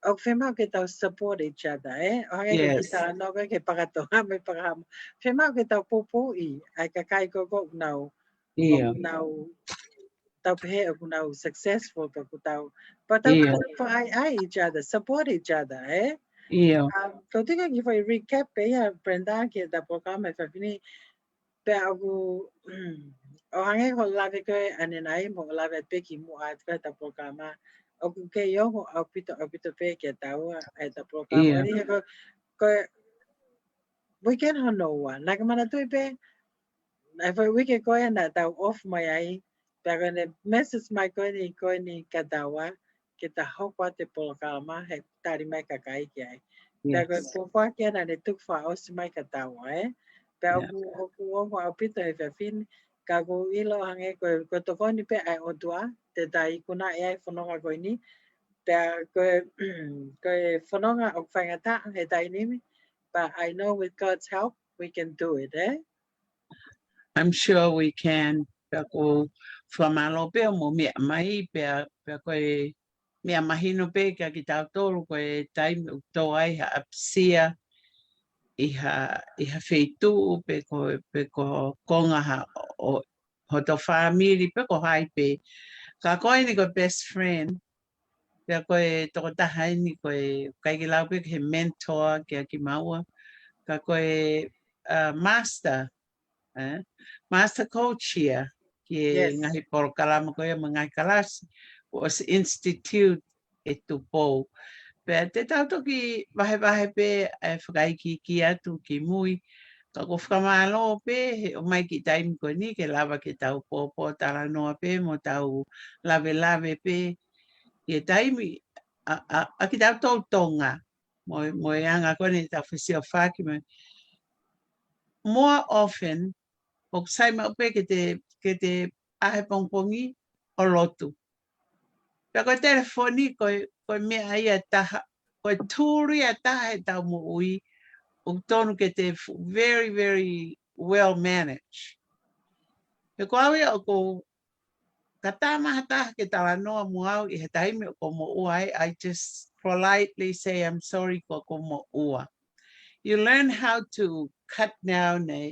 O whemau ke tau support each other, O hange ke kita anoga ke pakatonga me pakahama. Whemau ke tau popoi ai kakai koko nau. Nau tau pehe o nau successful pa kutau. But tau for ai each other, support each other, Kau tinggal if I recap Brenda ke da programa fini pe aku o hange ko lave ko anenai mo lave pe ki mo at ka da programa o ke yo ho apito pe ke tau da programa ni ko we can no one like mana tu pe if we ke ko na da off my ai pero ne message my ko ni ka dawa ke ta ho pa te programa he tari mai ka kai ke ai Pero po que na ne tuk fa os mai katawa Pero ku au pito e fin ka ku ilo hange ko to koni pe ai otua te dai kuna e fononga ko ni pe ko fononga o fangata he dai ni but I know with God's help we can do it I'm sure we can. Pero whamalo pe mo mea mai pe koe mea mahino pe ka ki tau tolu koe taimi tō ai ha apsia iha wheitu pe ko konga ha o hoto whamiri pe ko hai pe. Ka koe ni ko best friend. Pe koe toko tahai ni koe kai ki lau pe he mentor ki a ki maua. Ka koe master. Master coach here, ngahi por kalama ko yung mga kalas was institute e Tupou. Pero te tau ki vahe pe whakai ki atu ki mui Ka ko whakamalo pe, he o mai ki taimi ko ni, ke lava ke tau pōpō tala noa pe, mo tau lave pe, ke taimi, a ki tau tau tonga, mo e anga kone tau whasio whaki me. More often, o sai ma pe ke te ahe pongpongi o lotu. Pea koe telefoni, koe mea ia taha, koe tūri a taha e tau mo ui, o tonu ke te very, very well managed. Pe ko awe o ko katama hata ke tala noa muau I he taime o ko mo ua I just politely say I'm sorry ko mo ua. You learn how to cut down a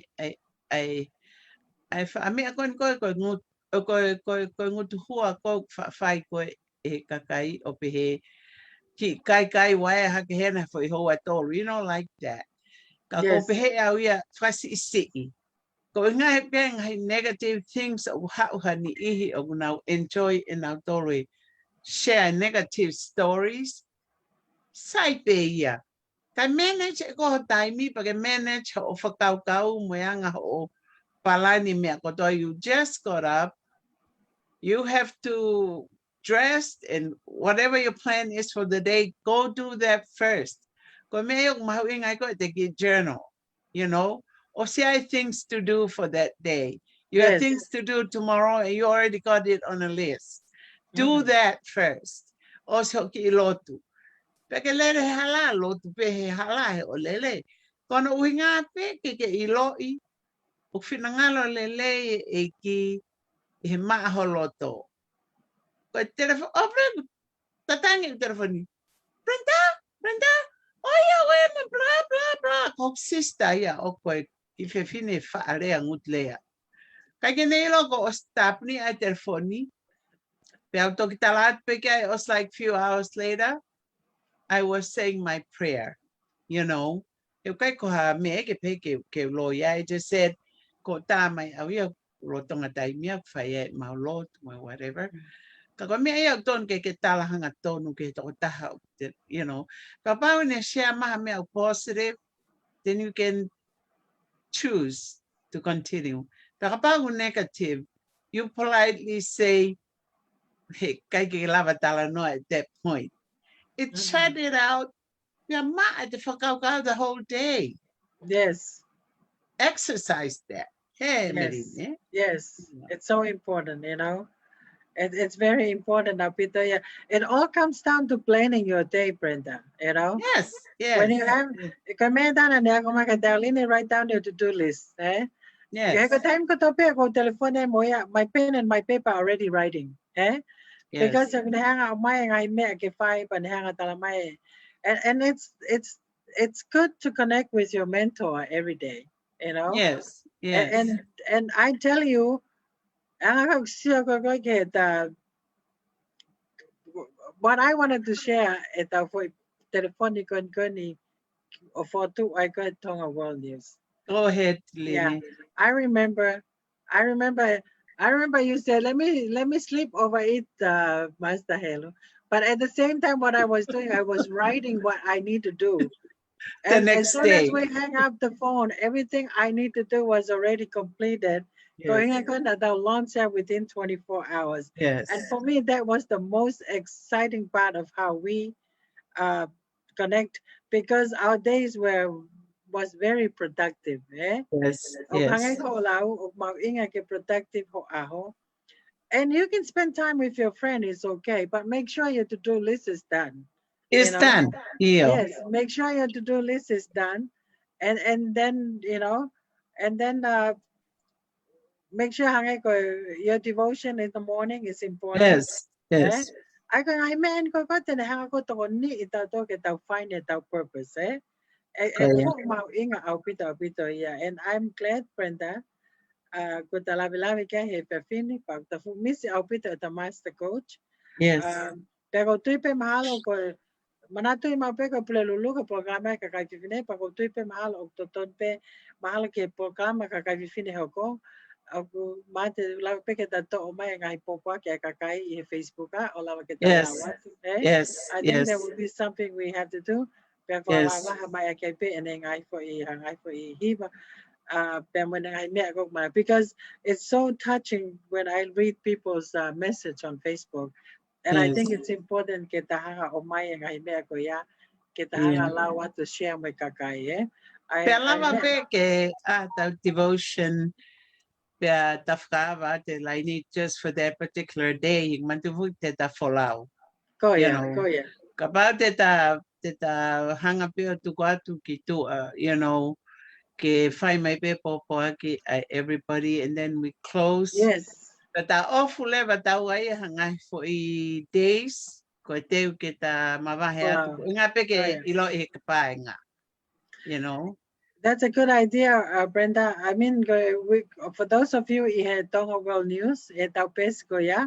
mea koe ngutu hua ko whai koe e kakai o pehe ki kai wae hake hena fo I hoa tolu, you know, like that. Ka ko Yes. pehe au ia whasi isi. Ko ngai pe ngai negative things o hauha ni ihi o nau enjoy in our tolu. Share negative stories. Sai pe ia. Kai manage e ko taimi pa ke manage o whakaukau moeanga o palani mea kotoa. You just got up. You have to dress and whatever your plan is for the day, go do that first. Ko mea o mahu ingai ko te ki journal, you know, or say things to do for that day. You have Yes. things to do tomorrow and you already got it on a list. Do that first. Also ki lotu. Peke lere hala lotu pe he hala he o lele. Kono uhinga pe ke iloi. O whinangalo lele e ki he maho loto. Ko telefone, oh Brenda, tatangi o telefone. Brenda, oh ia oe blah, blah, blah. Ko sister ia o koe I fine whaarea ngutlea. Kai ke nei loko o stop ni ai telefone. Pe au toki talat pe kai it was like few hours later. I was saying my prayer, you know. Eu kai ko ha me ke pe ke lo ia I just said ko ta mai au ia lo tonga tai mia whai e mau lot whatever. Ka ko mea ia ton ke talahanga tonu ke to taha, you know. Ka pau ne share maha mea positive, then you can choose to continue. Ka pau negative, you politely say, hey, kai ke lava tala no at that point. It shut it out. Yeah, ma at the whakauka the whole day. Yes. Exercise that. Hey, Yes. Marine. Yes. It's so important, you know. It's very important now, Peter. Yeah. It all comes down to planning your day, Brenda, you know. Yes, yes. When you have, write down your to-do list. Yes. Time ko tope ko telephone mo ya, my pen and my paper already writing. Yes. Because I'm hang out my I make a five and hang out and it's good to connect with your mentor every day, you know. Yes. Yes. And I tell you, what I wanted to share is that for telephonic or for two I got Tonga World News. Go ahead, Lily. Yeah, I remember you said let me sleep over it, Master Helu. But at the same time, what I was doing, I was writing what I need to do. And next as soon day. as we hang up the phone, everything I need to do was already completed. Going the launch within 24 hours. Yes. And for me, that was the most exciting part of how we connect, because our days was very productive. Yes. Yes. Productive and you can spend time with your friend, it's okay, but make sure your to-do list is done. It's done. Yeah. Yes, make sure your to-do list is done, and then and then make sure your devotion in the morning is important. Yes. Yes. I mean, ko hang ko to ni ita to ke tau find it our purpose. And and I'm glad, Brenda. Ko talabi ka he perfini pag tafu miss Peter the master coach. Yes. Pero tuipe mahalo ko manatu mape ko plelulu ko programa ka kifine pa ko tuipe mahalo to tonpe mahalo ke programa ka kifine hoko. Aku mate la pe ke tato o mai ngai popa ke kakai e Facebook o la ke Yes. Yes. I think that would be something we have to do. Pero la mai ke pe and ngai for hiba. because it's so touching when I read people's message on Facebook. And I think Yes. it's important kita hanga umay ang hime ko ya kita Yeah. hanga lawa to share may kakay Pea lava pe ke the devotion pea tafkava te laini just for that particular day yung mantuvu te ta follow. You know, kapag te ta hanga pe tu kwatu ki tu you know ke fai mai pe popo ki everybody and then we close. Yes. But ta ofule but ta wai hanga for days ko te kita mawahe atu nga pe ke ilo e kapai nga. You know. That's a good idea, Brenda. I mean, for those of you who had Tonga World News, tau pesco ya,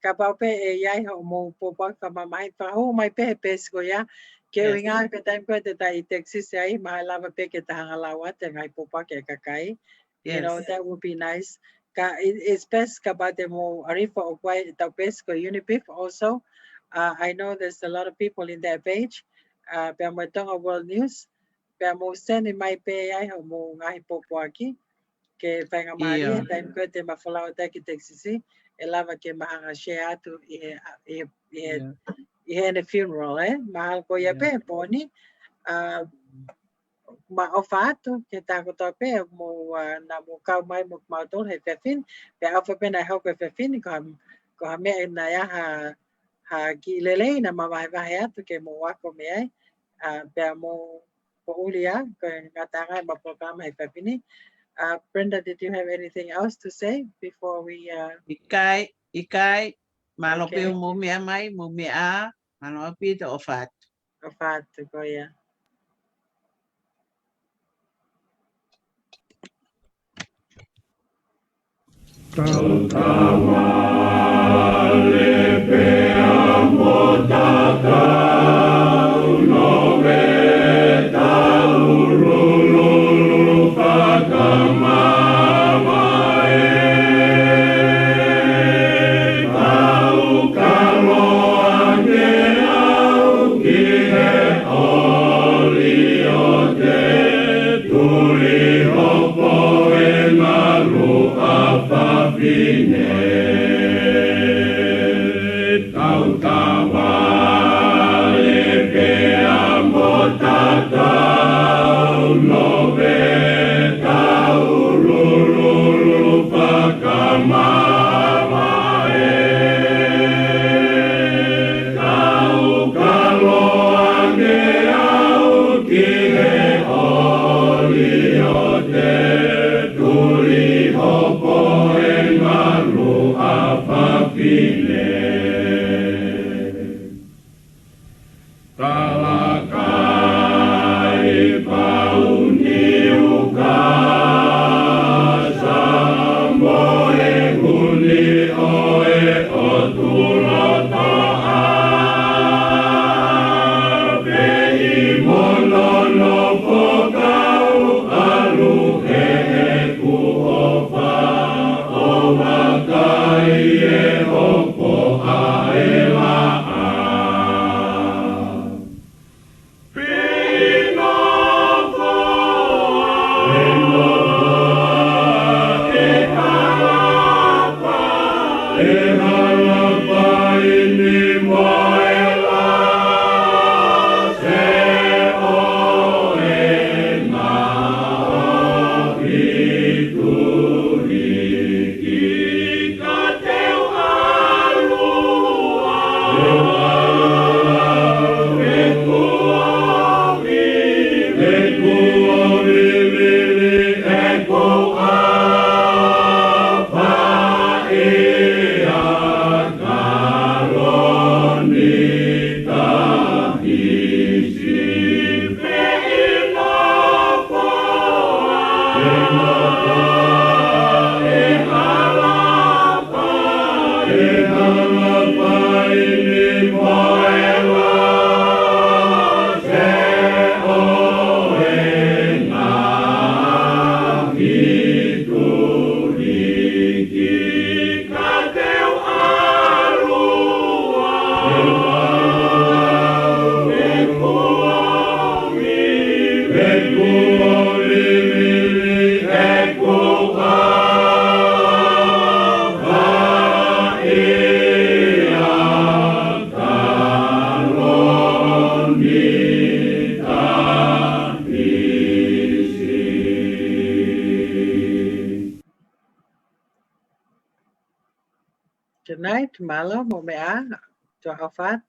kapau pe yai ho mo popa kama mai pa ho mai pe pesco ya, ke winga ke time ko te tai Texas ai mai lava pe ke tahanga lawa te ngai popa ke kakai. You know, that would be nice. It's best kabate mo arifa o kwai tau pesco Unipif also. I know there's a lot of people in that page. Pe mo Tonga World News. Pea mo send mai pe ai ho mo ngai popo aki ke whainga maari time ko te mawhalao te ki Texasi e lava ke mahanga share atu i he the funeral mahal ko ia pe poni ma ofa atu ke tako to pe mo na mo kau mai mo mautol he fefin pe ofa pe na hau pe fefin ko ha me na ya ha ki lele na mawai wahe atu ke mo wako me ai pe mo Ulia, Brenda, did you have anything else to say before we? Ikai, malopio mumia mai, mumia, manopi to ofat. Ofat, goya. Fine Tonight, malo mo mea to hafat.